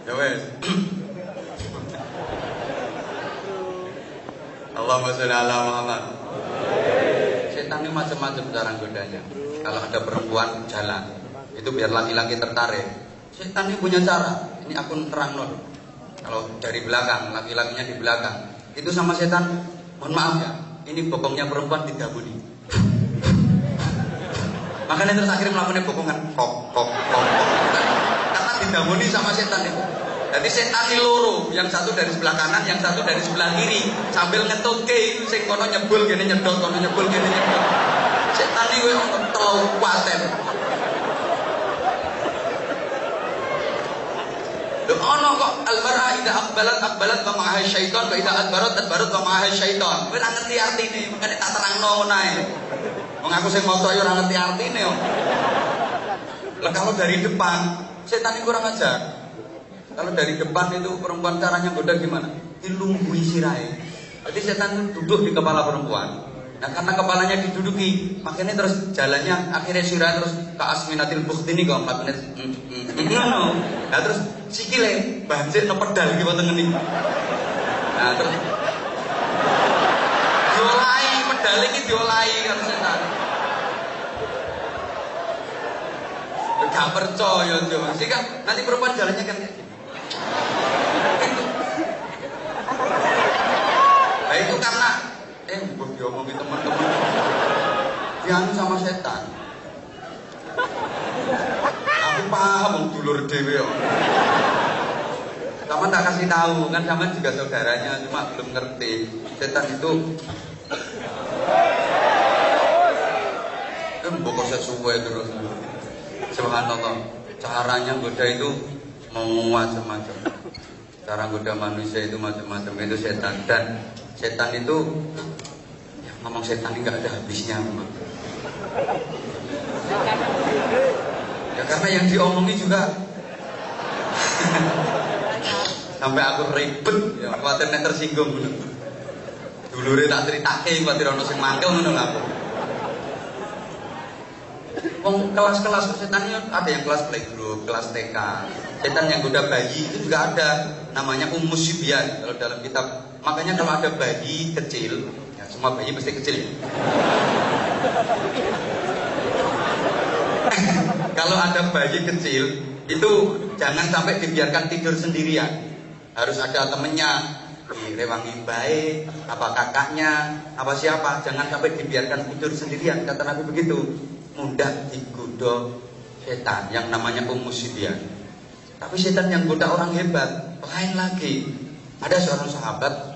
Ya wes. Allahumma sholli ala Muhammad. Setan ini macam-macam cara godanya. Kalau ada perempuan jalan, itu biar laki-laki tertarik. Setan ini punya cara. Ini aku terang non. Kalau dari belakang, laki-lakinya di belakang, itu sama setan. Mohon maaf ya, ini bokongnya perempuan didabuni. Makanya terus akhirnya melakukan bokongan kok. Karena didabuni sama setan itu. Jadi setan ini loro, yang satu dari sebelah kanan, yang satu dari sebelah kiri, sambil ngetuke, sing kono nyebul gini nyedot, kono nyebul gini nyedot. Setan ini terlalu kuaten. Loh ono kok al-mar'a idza aqbalat wa ma'aha syaitan wa idza adbarat wa ma'aha syaitan. Kowe ora ngerti artine, makane tak terangno ngono ae. Wong aku sing maca yo ora ngerti artine yo. Lah kalau dari depan, setan ini kurang ajar. Kalau dari depan itu perempuan caranya goda gimana? Dilunggui sirahe. Jadi setan itu duduk di kepala perempuan. Nah karena kepalanya diduduki, makanya terus jalannya akhirnya sirahe terus ke asminatil bukhti ini kok 4 menit. Ngono. Nah terus sikile banjir no pedal iki wonten ngene. Nah terus diolahi pedal iki diolahi karo setan. Gak percaya yo. Sehingga nanti perempuan jalannya kan kayak gini. Nah itu karena mbok diomongin teman-teman yang sama setan. Aku paham wong dulur dhewe kok. Sama tak kasih tahu kan sama juga saudaranya cuma belum ngerti. Setan itu mbok kok sesuai terus. Subhanallah. Caranya goda itu macam-macam. Cara goda manusia itu macam-macam. Itu setan. Dan setan itu ya, ngomong setan ini gak ada habisnya memang. Ya karena yang diomongi juga sampai aku ribet ya, khawatirnya tersinggung bener. Dulure tak ceritake khawatir ono sing mangkel ngono lho aku. Wong kelas-kelas setan itu ada yang kelas playgroup, kelas TK. Setan yang goda bayi itu juga ada, namanya Ummus Sibyan kalau dalam kitab. Makanya kalau ada bayi kecil, ya semua bayi pasti kecil ya. Kalau ada bayi kecil itu jangan sampai dibiarkan tidur sendirian. Harus ada temennya, direwangi baik, apa kakaknya, apa siapa. Jangan sampai dibiarkan tidur sendirian. Kata Nabi begitu. Mudah digoda setan yang namanya Ummus Sibyan. Tapi setan yang goda orang hebat lain lagi. Ada seorang sahabat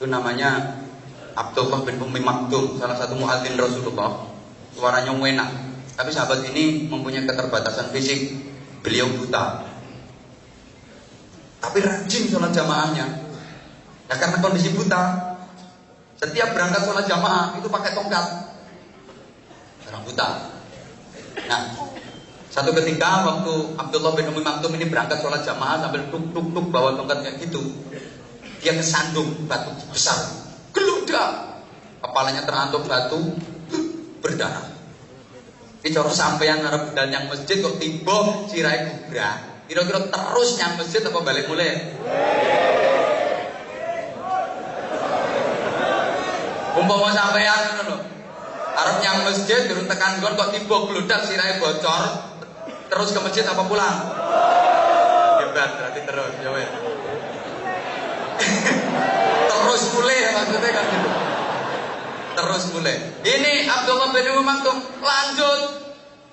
itu namanya Abdullah bin Ummi Maktum, salah satu muadzin Rasulullah. Suaranya enak. Tapi sahabat ini mempunyai keterbatasan fisik. Beliau buta. Tapi rajin sholat jamaahnya. Ya karena kondisi buta, setiap berangkat sholat jamaah itu pakai tongkat. Orang buta. Nah, satu ketika waktu Abdullah bin Ummi Maktum ini berangkat sholat jamaah sambil tuk bawa tongkat kayak gitu, dia kesandung batu besar, geludak, kepalanya terantuk batu, berdarah. Ini cara sampeyan ngarep budal yang masjid kok tiba sirai gubrak. Kira-kira terus nyang masjid apa balik mulai? Umpama sampeyan ngono lho. Arep nyang masjid durung tekan nggon kok tiba gludak sirahe bocor, terus ke masjid apa pulang? Hebat berarti terus ya weh. Terus mulai maksudnya kan gitu. Terus mulai. Ini Abdullah bin Ummi Maktum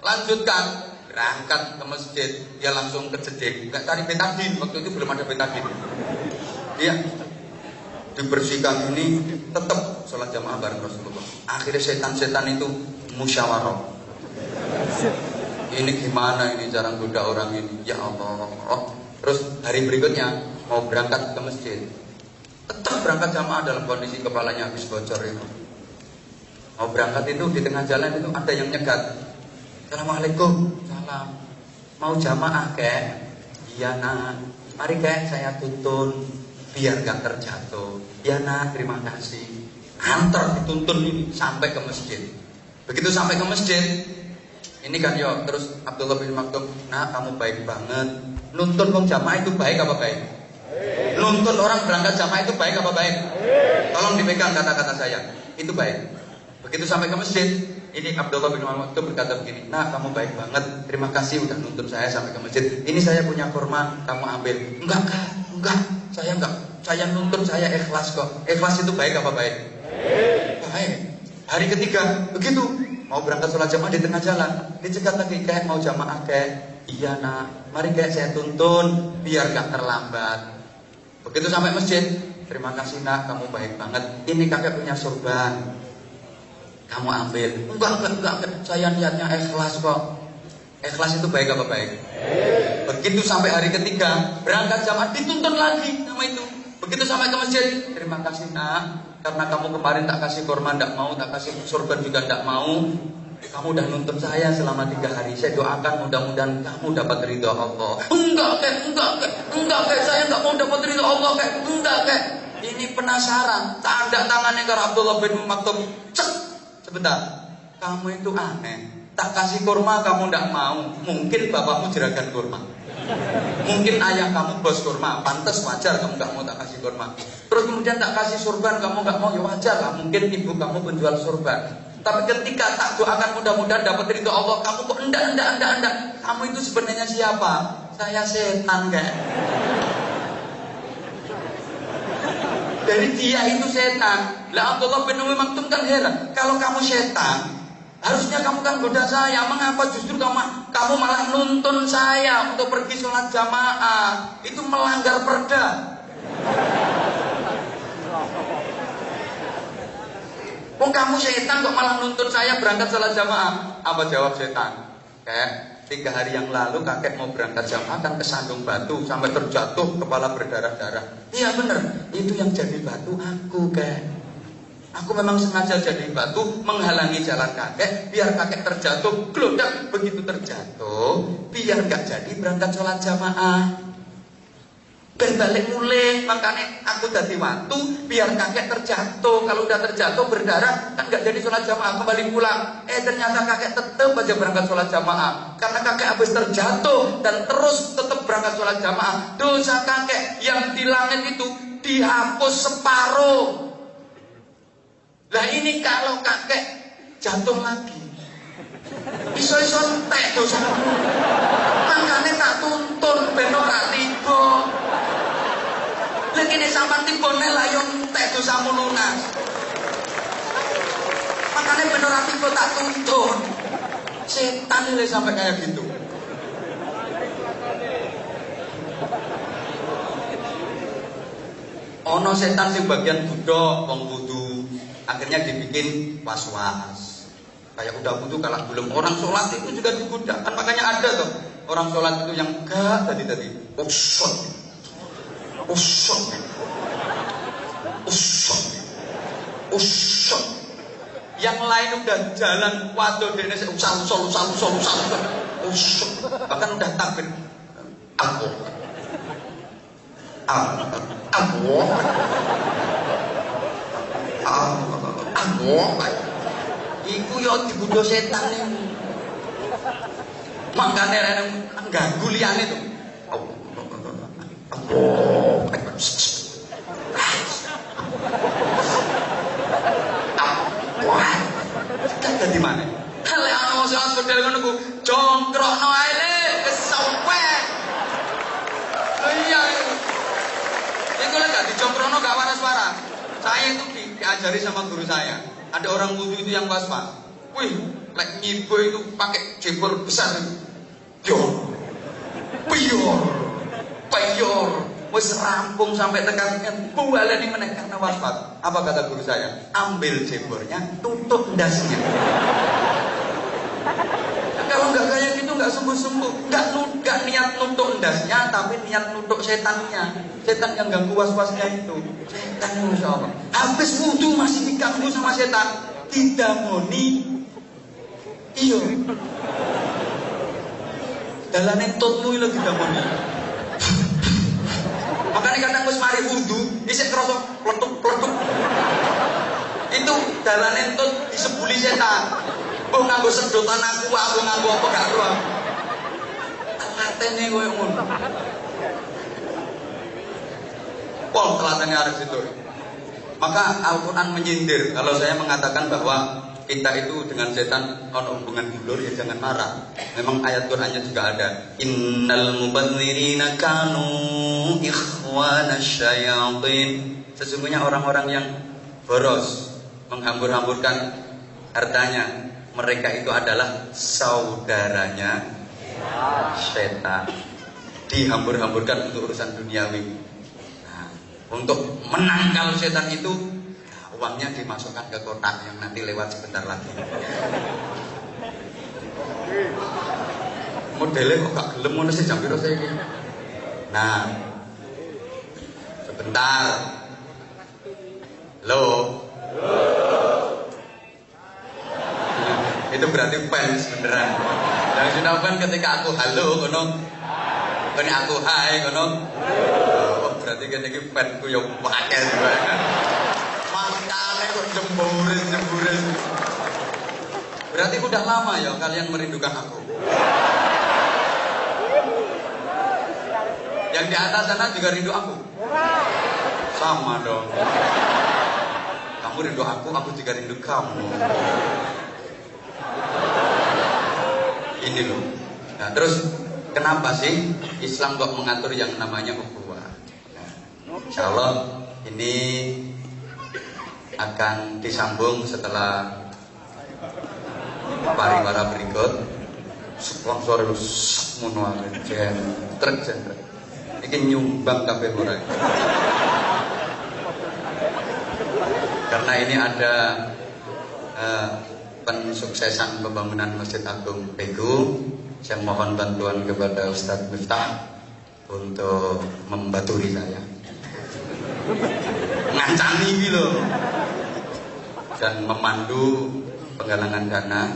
lanjutkan berangkat ke masjid, dia langsung kejedek, nggak cari betadin, waktu itu belum ada betadin. Dia dibersihkan ini tetap sholat jamaah bareng Rasulullah. Akhirnya setan-setan itu musyawarah. Ini gimana ini cara goda orang ini? Ya Allah. Terus hari berikutnya mau berangkat ke masjid, tetap berangkat jamaah dalam kondisi kepalanya habis bocor itu. Mau berangkat itu di tengah jalan itu ada yang nyegat. Assalamualaikum. Salam. Mau jamaah kek? Iya nak. Mari kek saya tuntun biar gak terjatuh. Ya nak, terima kasih. Antar dituntun ini sampai ke masjid. Begitu sampai ke masjid, ini kan yo terus Abdullah bin Maktum, nah kamu baik banget. Nuntun wong jamaah itu baik apa baik? Nuntun orang berangkat jamaah itu baik apa baik? Tolong dipegang kata-kata saya. Itu baik. Begitu sampai ke masjid, ini Abdullah bin Maktum berkata begini, nah kamu baik banget, terima kasih udah nuntun saya sampai ke masjid. Ini saya punya kurma, kamu ambil. Enggak, saya enggak. Saya nuntun, saya ikhlas kok. Ikhlas itu baik apa baik? Baik. Hari ketiga, begitu mau berangkat sholat jamaah di tengah jalan, dicegat lagi, kayak mau jamaah kayak, iya nak, mari kayak saya tuntun biar gak terlambat. Begitu sampai masjid, terima kasih nak, kamu baik banget. Ini kakek punya sorban, kamu ambil. Enggak, saya niatnya ikhlas kok. Ikhlas itu baik apa baik? Begitu sampai hari ketiga, berangkat jamaah dituntun lagi nama itu. Begitu sampai ke masjid, terima kasih nak, karena kamu kemarin tak kasih kurma ndak mau, tak kasih sorban juga ndak mau. Kamu udah nuntun saya selama 3 hari. Saya doakan mudah-mudahan kamu dapat ridho Allah. Enggak kek, saya enggak mau dapat ridho Allah kek. Enggak kek. Ini penasaran. Tanda tangannya ke Abdullah bin Maktum. Cek. Sebentar. Kamu itu aneh. Tak kasih kurma kamu ndak mau. Mungkin bapakmu jeragan kurma. Mungkin ayah kamu bos kurma, pantas wajar kamu gak mau tak kasih kurma. Terus kemudian tak kasih sorban kamu gak mau, ya wajar lah. Mungkin ibu kamu penjual sorban. Tapi ketika tak doakan mudah-mudahan dapat ridho Allah, kamu kok enggak. Kamu itu sebenarnya siapa? Saya setan kayak. Dari dia itu setan. Lah Abdullah bin Ummi Maktum kan heran, kalau kamu setan, harusnya kamu kan goda saya. Mengapa justru kamu malah nuntun saya untuk pergi sholat jamaah? Itu melanggar perda. Oh kamu setan kok malah nuntun saya berangkat sholat jamaah? Apa jawab setan? Kayak 3 hari yang lalu kakek mau berangkat jamaah kan kesandung batu sampai terjatuh kepala berdarah-darah. Iya bener, itu yang jadi batu aku kayak. Aku memang sengaja jadi batu menghalangi jalan kakek biar kakek terjatuh. Gelodak begitu terjatuh biar gak jadi berangkat sholat jamaah. Ben balik mulai, makanya aku dadi watu biar kakek terjatuh. Kalau udah terjatuh berdarah kan nggak jadi sholat jamaah, kembali pulang. Ternyata kakek tetap aja berangkat sholat jamaah karena kakek habis terjatuh dan terus tetap berangkat sholat jamaah. Dosa kakek yang di langit itu dihapus separuh. Lah ini kalau kakek jatuh lagi, iso-iso entek dosa. Makanya tak tuntun ben ora tiba. Lagi ini sampai tiba lah yang entek dosamu lunas. Makanya ben ora tiba tak tuntun. Setan ini sampai kayak gitu. Ono setan sing bagian budok wong wudu, akhirnya dibikin was-was. Kayak udah wudu kalah belum, orang sholat itu juga digoda. Kan makanya ada tuh orang sholat itu yang enggak tadi usut, yang lain udah jalan waduh dene usal, bahkan udah takbir aku iku yo dibudo setan iki. Makane rene ganggu liyane to. Kan dadi mana? Lek ana sholat model ngono ku jongkrokno ae le kesawet. Iya. Iku lek gak dijongkrokno gak waras-waras. Saya itu diajari sama guru saya. Ada orang wudu itu yang was-was. Wih, lek nyibo itu pakai jebol besar itu. Piyor. Wis rampung sampai tekan bualeni meneh karena was-was. Apa kata guru saya? Ambil jebolnya, tutup ndasnya. Kalau nggak kayak gitu nggak sembuh-sembuh. Nggak niat nutup ndasnya, tapi niat nutup setannya. Setan yang ganggu was-wasnya itu. Setan Masya Allah. Habis wudu masih diganggu sama setan. Didamoni. Iya. Dalane tutmu lagi didamoni. Makanya kadang wis mari wudu, isih krasa pletuk-pletuk. Itu dalane tut disebuli setan. Oh nganggo sedotan aku nganggo apa gak ro. Telatene koyo ngono. Pol telatene arep situ. Maka Al-Qur'an menyindir kalau saya mengatakan bahwa kita itu dengan setan ono hubungan dulur ya jangan marah. Memang ayat Qur'annya juga ada. Innal mubadzirina kanu ikhwanasy syayatin. Sesungguhnya orang-orang yang boros, menghambur-hamburkan hartanya, mereka itu adalah saudaranya setan. Dihambur-hamburkan untuk urusan duniawi. Nah, untuk menangkal setan itu uangnya dimasukkan ke kotak yang nanti lewat sebentar lagi. Modelnya kok gak gelem ngono sih jam piro saya iki. Nah, sebentar. Halo. Itu berarti fans beneran. Yang sudah kan ketika aku halo kono. Kene aku hai kono. Oh, berarti kene iki fansku yo akeh juga. Makane kok jemburin. Berarti udah lama ya kalian merindukan aku. Yang di atas sana juga rindu aku. Sama dong. Kamu rindu aku juga rindu kamu. Ini loh. Nah, terus kenapa sih Islam kok mengatur yang namanya ukhuwah? Nah, insya Allah ini akan disambung setelah pariwara berikut. Sponsor mono truk jenderal. Iki nyumbang kabeh ora. Karena ini ada pensuksesan pembangunan Masjid Agung Pegu. Saya mohon bantuan kepada Ustadz Miftah untuk membaturi saya. Ngancani gitu dan memandu penggalangan dana.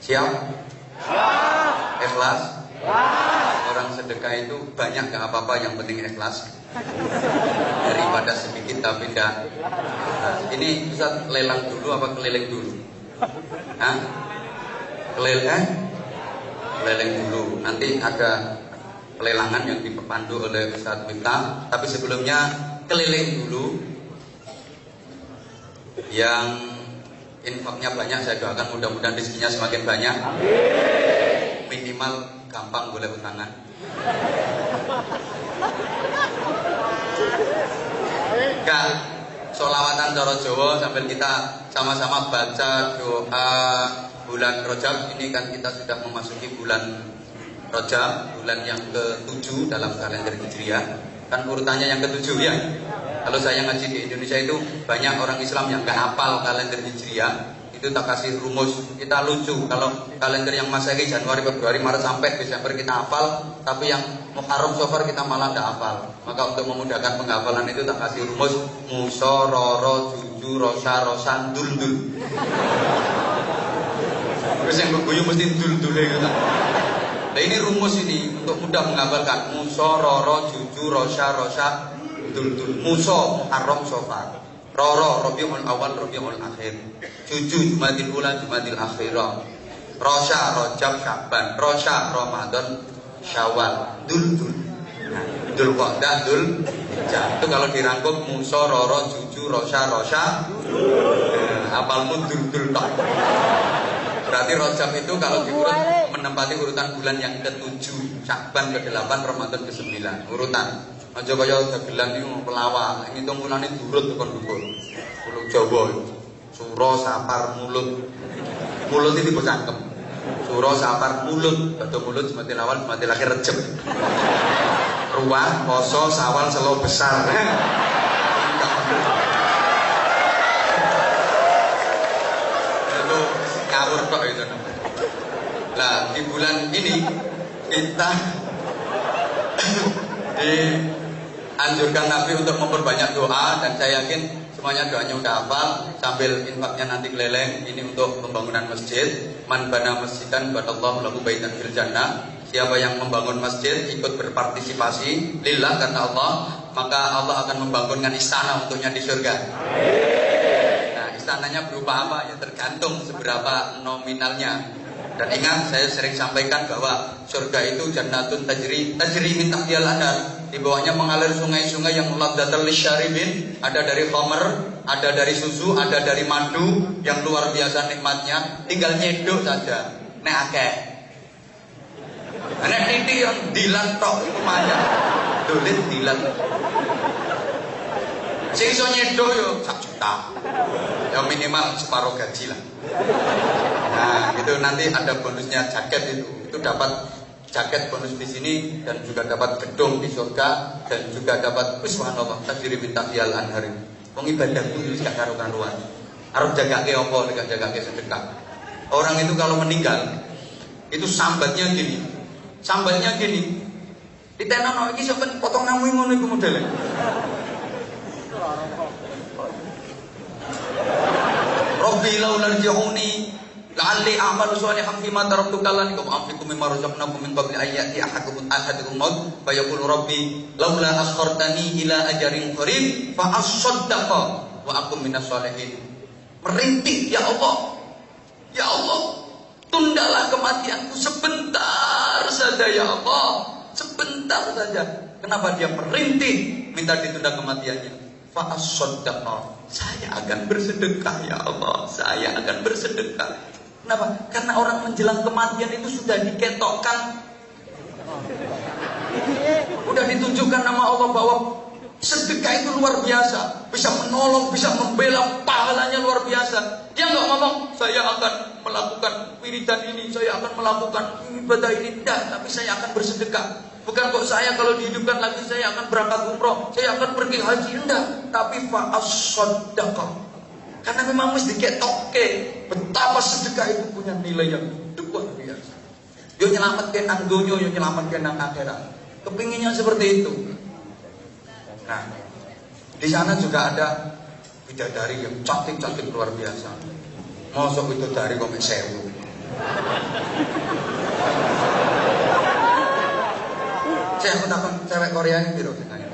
Siap? Ikhlas? orang sedekah itu banyak gak apa-apa, yang penting ikhlas. Daripada sedikit tapi tidak. Nah, ini Ustaz lelang dulu apa keliling dulu? Hah? Keliling dulu. Nanti ada pelelangan yang dipandu oleh Ustaz Miftah. Tapi sebelumnya keliling dulu. Yang infaknya banyak saya doakan mudah-mudahan rezekinya semakin banyak. Minimal gampang boleh utangan. Kak, sholawatan cara Jawa sambil kita sama-sama baca doa bulan Rajab. Ini kan kita sudah memasuki bulan Rajab, bulan yang ke-7 dalam kalender Hijriah. Kan urutannya yang ke-7 ya. Kalau saya ngaji di Indonesia itu banyak orang Islam yang gak hafal kalender Hijriah. Itu tak kasih rumus. Kita lucu kalau kalender yang Masehi Januari, Februari, Maret sampai Desember kita hafal, tapi yang Muharram, Safar kita malah tidak hafal. Maka untuk memudahkan penghafalan itu tak kasih rumus Muso, Roro, Juju, Rosa, Rosan, Dul. Terus yang berguyu mesti Dul gitu. Nah ini rumus ini untuk mudah menghafalkan Muso, Roro, Juju, Rosa, Dul. Muso, Muharram, Safar. Roro, Rabiul Awal, Rabiul Akhir. Juju, Jumadil Ula, Jumadil Akhirah. Rosya, Rajab, Syaban. Rosya, Ramadan, Syawal. Dul. Nah, Dul Qa'dah, Dul Hijjah. Itu kalau dirangkum Muso, Roro, Juju, Rosya. Apalmu Dul tak. Berarti Rajab itu kalau diurut menempati urutan bulan yang ke-7, Syaban ke-8, Ramadan ke-9. Urutan. Aja kaya dagelan iki pelawak, ngitung mulane durut tekan dhuwur. Pulau Jawa, Suro, Sapar, Mulut. Mulut iki bocangkem. Suro, Sapar, Mulut, batu mulut Jumatil awal, Jumatil akhir Rejab. Ruah, Poso, Sawal, Selo besar. Itu ngawur kok itu. Nah, di bulan ini kita anjurkan Nabi untuk memperbanyak doa, dan saya yakin semuanya doanya udah hafal. Sambil infaknya nanti keleleng. Ini untuk pembangunan masjid. Man bana masjidan banallahu lahu baitan fil jannah. Siapa yang membangun masjid ikut berpartisipasi lillah karena Allah, maka Allah akan membangunkan istana untuknya di surga. Nah, istananya berupa apa? Ya tergantung seberapa nominalnya. Dan ingat, saya sering sampaikan bahwa surga itu jannatun tajri min tahtihal anhar. Di bawahnya mengalir sungai-sungai yang ladzatal lisyaribin. Ada dari khamr, ada dari susu, ada dari madu yang luar biasa nikmatnya. Tinggal nyedok saja. Nek akeh. Nek titik yang dilan tok iku maya. Dolit dilan. Sing iso nyedok yo 1 juta. Ya minimal separuh gaji lah. Nah, itu nanti ada bonusnya jaket itu. Itu dapat jaket bonus di sini dan juga dapat gedung di surga dan juga dapat subhanallah tajri min tahtihal anhar. Wong ibadahku itu gak karu-karuan. Arep jagake apa nek jagake sedekah. Orang itu kalau meninggal itu sambatnya gini. Ditenono iki sok potong namu ngono iku modele. Rabbi laula rji'uni la'alli a'malu shalihan fima taraktu kallan kum amlikum mimma razaqnakum min qabli ayati ahadukum maut fa yaqulu rabbi laula akhartani ila ajalin qarib fa asaddaqa wa akum minas shalihin. Merintih, ya Allah, tundalah kematianku sebentar saja ya Allah, sebentar saja. Kenapa dia merintih minta ditunda kematiannya? Fa asaddaqa, saya akan bersedekah ya Allah, saya akan bersedekah. Kenapa? Karena orang menjelang kematian itu sudah diketokkan, sudah ditunjukkan nama Allah bahwa sedekah itu luar biasa, bisa menolong, bisa membela, pahalanya luar biasa. Dia nggak ngomong saya akan melakukan wiridan ini, saya akan melakukan ibadah ini, tidak, tapi saya akan bersedekah. Bukan kok saya kalau dihidupkan lagi saya akan berangkat umroh, saya akan pergi haji, enggak, tapi fa'as-sadaqah. Karena memang mesti diketokke betapa sedekah itu punya nilai yang luar biasa. Yo nyelametkeun nang donya, yo nyelametkeun nang akhirat. Kepinginnya seperti itu. Nah, di sana juga ada bidadari yang cantik-cantik luar biasa. Mosok bidadari kok mek 1000. Saya aku takon cewek Korea ini piro sing ayu.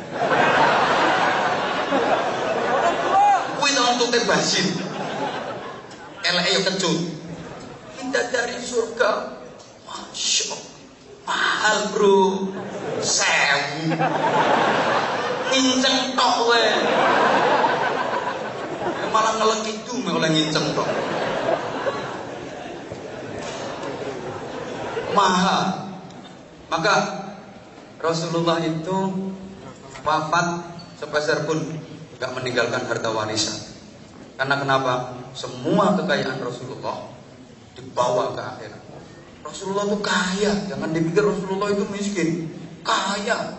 Kuwi tong tutip basin. Eleke yo kecut. Kita dari surga. Masya Allah. Mahal bro. Sewu. Nginceng tok we. Malah ngelek itu oleh nginceng tok. Mahal. Maka Rasulullah itu wafat sepeser pun gak meninggalkan harta warisan. Karena kenapa? Semua kekayaan Rasulullah dibawa ke akhirat. Rasulullah itu kaya. Jangan dipikir Rasulullah itu miskin. Kaya.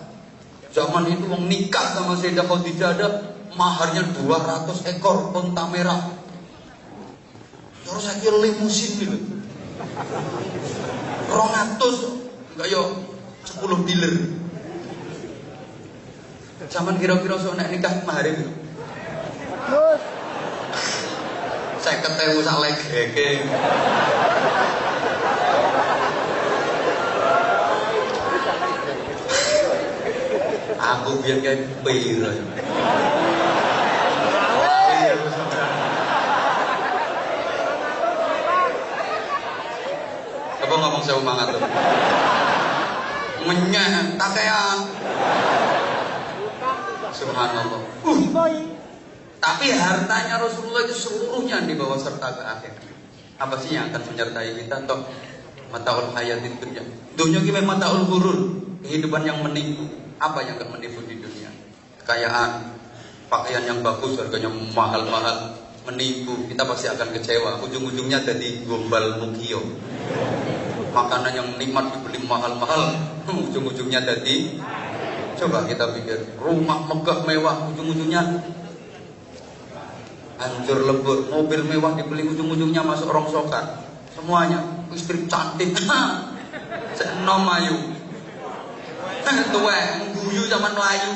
Zaman itu wong nikah sama Sayyidah Khadijah ada maharnya 200 ekor unta merah. Terus saya kira limusin gitu. 200 enggak yo 10 dealer. Zaman kira-kira soalnya nikah mahar itu. Saya ketemu sak legeke. Aku biar kayak piro. Apa ngomong saya umangat tuh? Menyah, kakean. Subhanallah. Tapi hartanya Rasulullah itu seluruhnya dibawa serta ke akhir. Apa sih yang akan menyertai kita? Toh mataul hayatin dunya. Dunia ini mataul ghurur, kehidupan yang menipu. Apa yang akan menipu di dunia? Kekayaan, pakaian yang bagus, harganya mahal-mahal, menipu. Kita pasti akan kecewa. Ujung-ujungnya jadi gombal mukio. Makanan yang nikmat dibeli mahal-mahal, ujung-ujungnya jadi. Coba kita pikir, rumah megah mewah, ujung-ujungnya hancur lebur. Mobil mewah dibeli, ujung-ujungnya masuk rongsokan. Semuanya, istri cantik, senom ayu, tua, guyu zaman Melayu.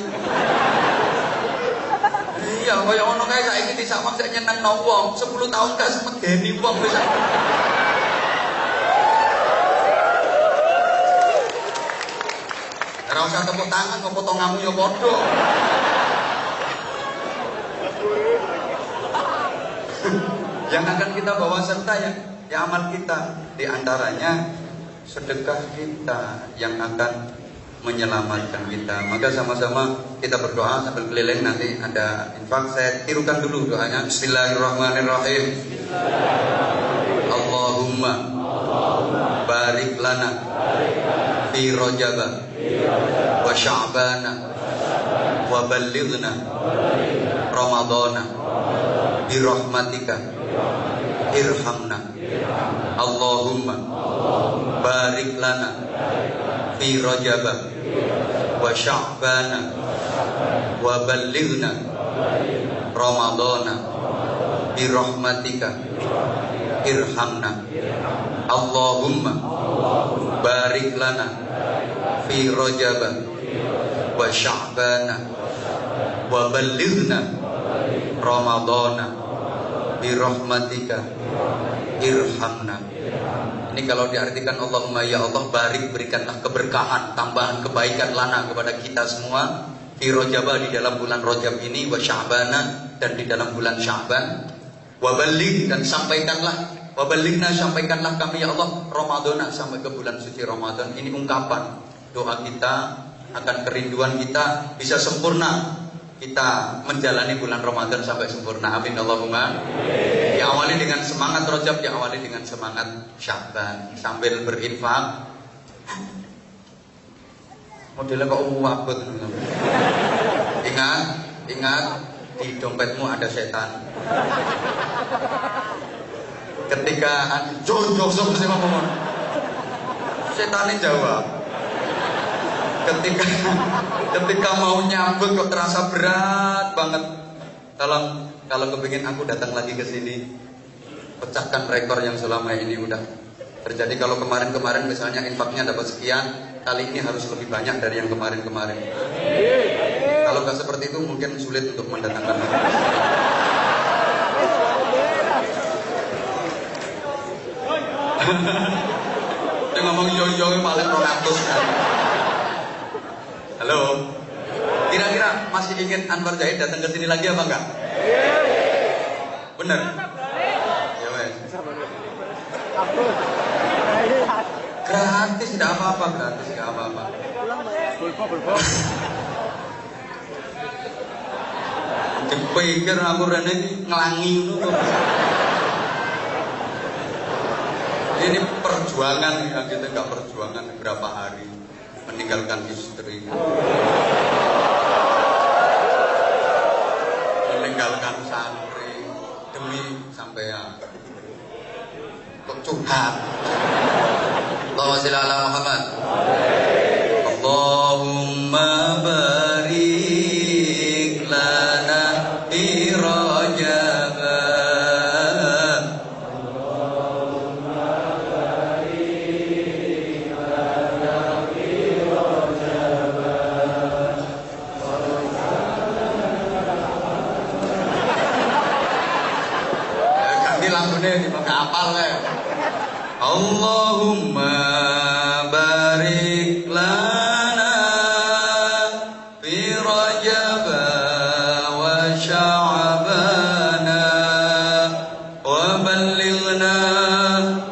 Iya, kaya ono kae saiki disamak sak nyenengno wong, 10 tahun gak semedeni wong wis. Ora usah tepuk tangan, kok potonganmu ya padha. Yang akan kita bawa serta ya amal kita, di antaranya sedekah kita yang akan menyelamatkan kita. Maka sama-sama kita berdoa sambil keliling, nanti ada infak. Saya tirukan dulu doanya. Bismillahirrahmanirrahim. Allahumma barik lana fi Rajab wa Sya'ban wa ballighna Ramadhana bi rahmatika irhamna. Allahumma barik lana fi Rajab wa Sya'ban wa ballighna Ramadhana bi rahmatika irhamna. Allahumma barik lana fi Rajab wa Sya'ban wa ballighna Ramadhana bi rahmatika irhamna. Ini kalau diartikan Allahumma ya Allah barik, berikanlah keberkahan, tambahan kebaikan lana kepada kita semua fi Rajab, di dalam bulan Rajab ini, wa Sya'bana, dan di dalam bulan Sya'ban, wa balligh, dan sampaikanlah, wa ballighna, sampaikanlah kami ya Allah Ramadhana, sampai ke bulan suci Ramadan. Ini ungkapan doa kita akan kerinduan kita bisa sempurna, kita menjalani bulan Ramadan sampai sempurna. Amin Allahumma. Diawali dengan semangat Rajab, diawali dengan semangat Sya'ban, sambil berinfak. Modelnya kok wabut. Ingat, di dompetmu ada setan. Ketika jodoh sama ngomong, setannya jawab. Ketika mau nyambut kok terasa berat banget. Kalau kepingin aku datang lagi ke sini, pecahkan rekor yang selama ini udah terjadi. Kalau kemarin misalnya infaknya dapat sekian, kali ini harus lebih banyak dari yang kemarin. Kalau nggak seperti itu mungkin sulit untuk mendatangkan. Dia ngomong yo paling 200 kan. Halo. Kira-kira masih ingin Anwar Zahid datang ke sini lagi apa enggak? Bener? Ya wes. Gratis, tidak apa-apa, gratis, tidak apa-apa. Dipikir aku rene iki nglangi ngono. Ini perjuangan ya, kita nggak perjuangan berapa hari meninggalkan istri, meninggalkan santri demi sampean. Kok curhat? Allahumma sholli ala Muhammad. Allahumma barik lana fi Rajab. Ganti lambune dipakai apal ya. Allahumma barik lana fi Rajab wa Sya'bana wa ballighna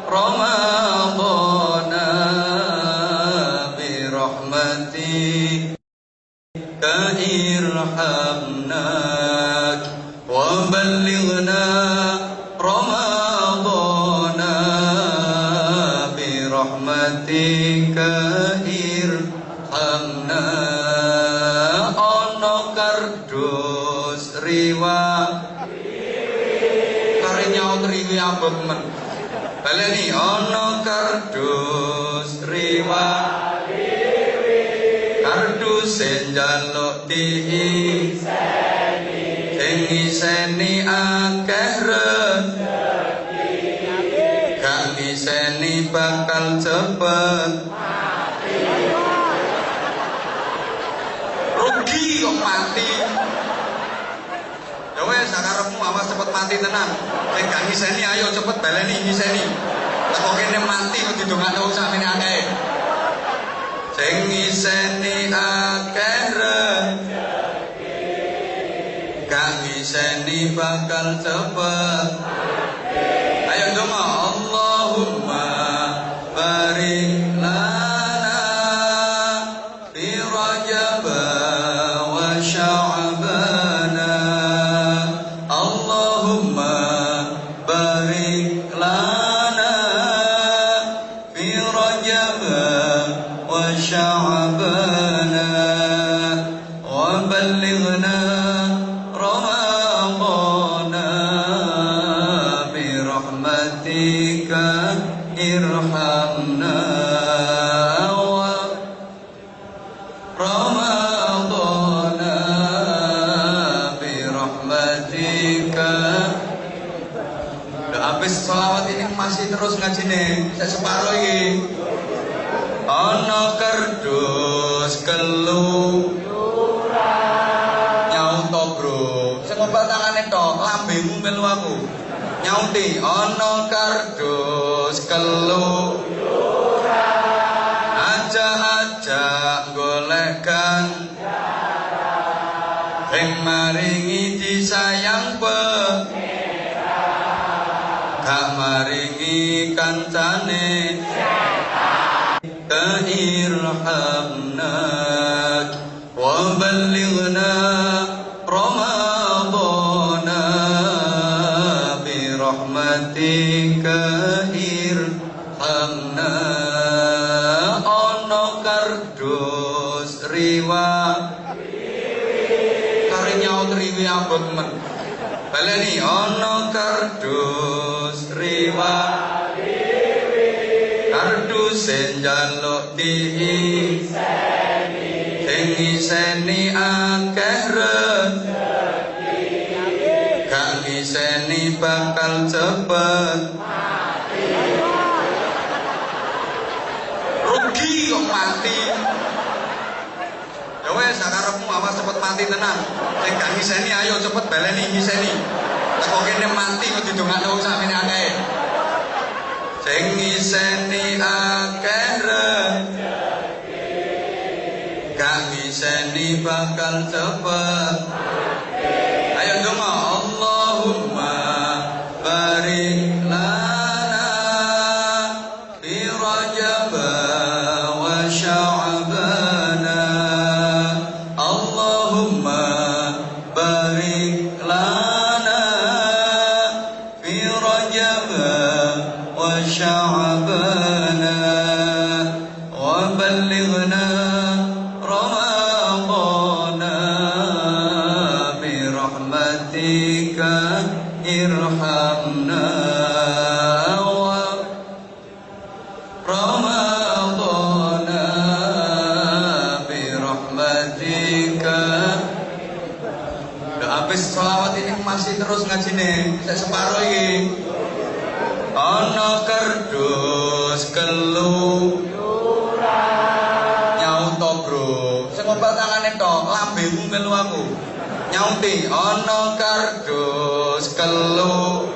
Ramadana bi rahmatika irhamna wa ballighna Ramadana rahmatika irhamna. Ono kardus riwa kare nyaut riwi abot men baleni. Ono kardus riwa kardus njaluk diiseni sing iseni akeh seni bakal cepet rugi kok mati. Ya wes sakarepmu awas cepet mati tenan. Sing gak ngiseni ayo cepet baleni ngiseni. Teko kene mati kok didongakno sampeyan akeh. Sing ngiseni akeh gak ngiseni bakal cepet. Ayo donga Allahumma barik lana fi Rajab wa Sya'bana. Allahumma barik lana fi Rajab wa Sya'bana wa ballighna Ramadana bi rahmatika irhamna wa Ramadana bi rahmatika. Udah habis sholawat ini masih terus ngaji nih, saya separuh ini. Ono kardus keluyuran nyauto bro, sing ngobak tangane tok, lambemu melu aku. Nyauti ono kardus keluyuran aja golekkan sing maringi disayang pangeran gak maringi kancane irhamna wa ballighna Ramadana bi rahmatika irhamna. Ono kardus riwa kare nyaut riwi abot men baleni. Ono kardus riwa kardus njaluk diiseni sing iseni akeh rezeki gak ngiseni bakal cepet mati. Rugi kok mati. Ya wes sakarepmu awas cepet mati tenan. Sing gak ngiseni ayo cepet baleni ngiseni. Teko kene mati kok didongakno sampeyan akeh. Sing ngiseni akeh rezeki gak ngiseni bakal cepet. Ayo donga Allahumma barik lana fi Rajab wa Sya'bana. Allahumma barik lana fi Rajab wa Sya'bana wa ballighna Ramadana bi rahmatika irhamna wa Ramadana bi rahmatika. Udah habis sholawat ini masih terus ngajine, saya separuh ini. Ana kardus kelu nyauto bro, sing ngopal tangane tok, lambemu melu aku. Nyauti ana kardus kelu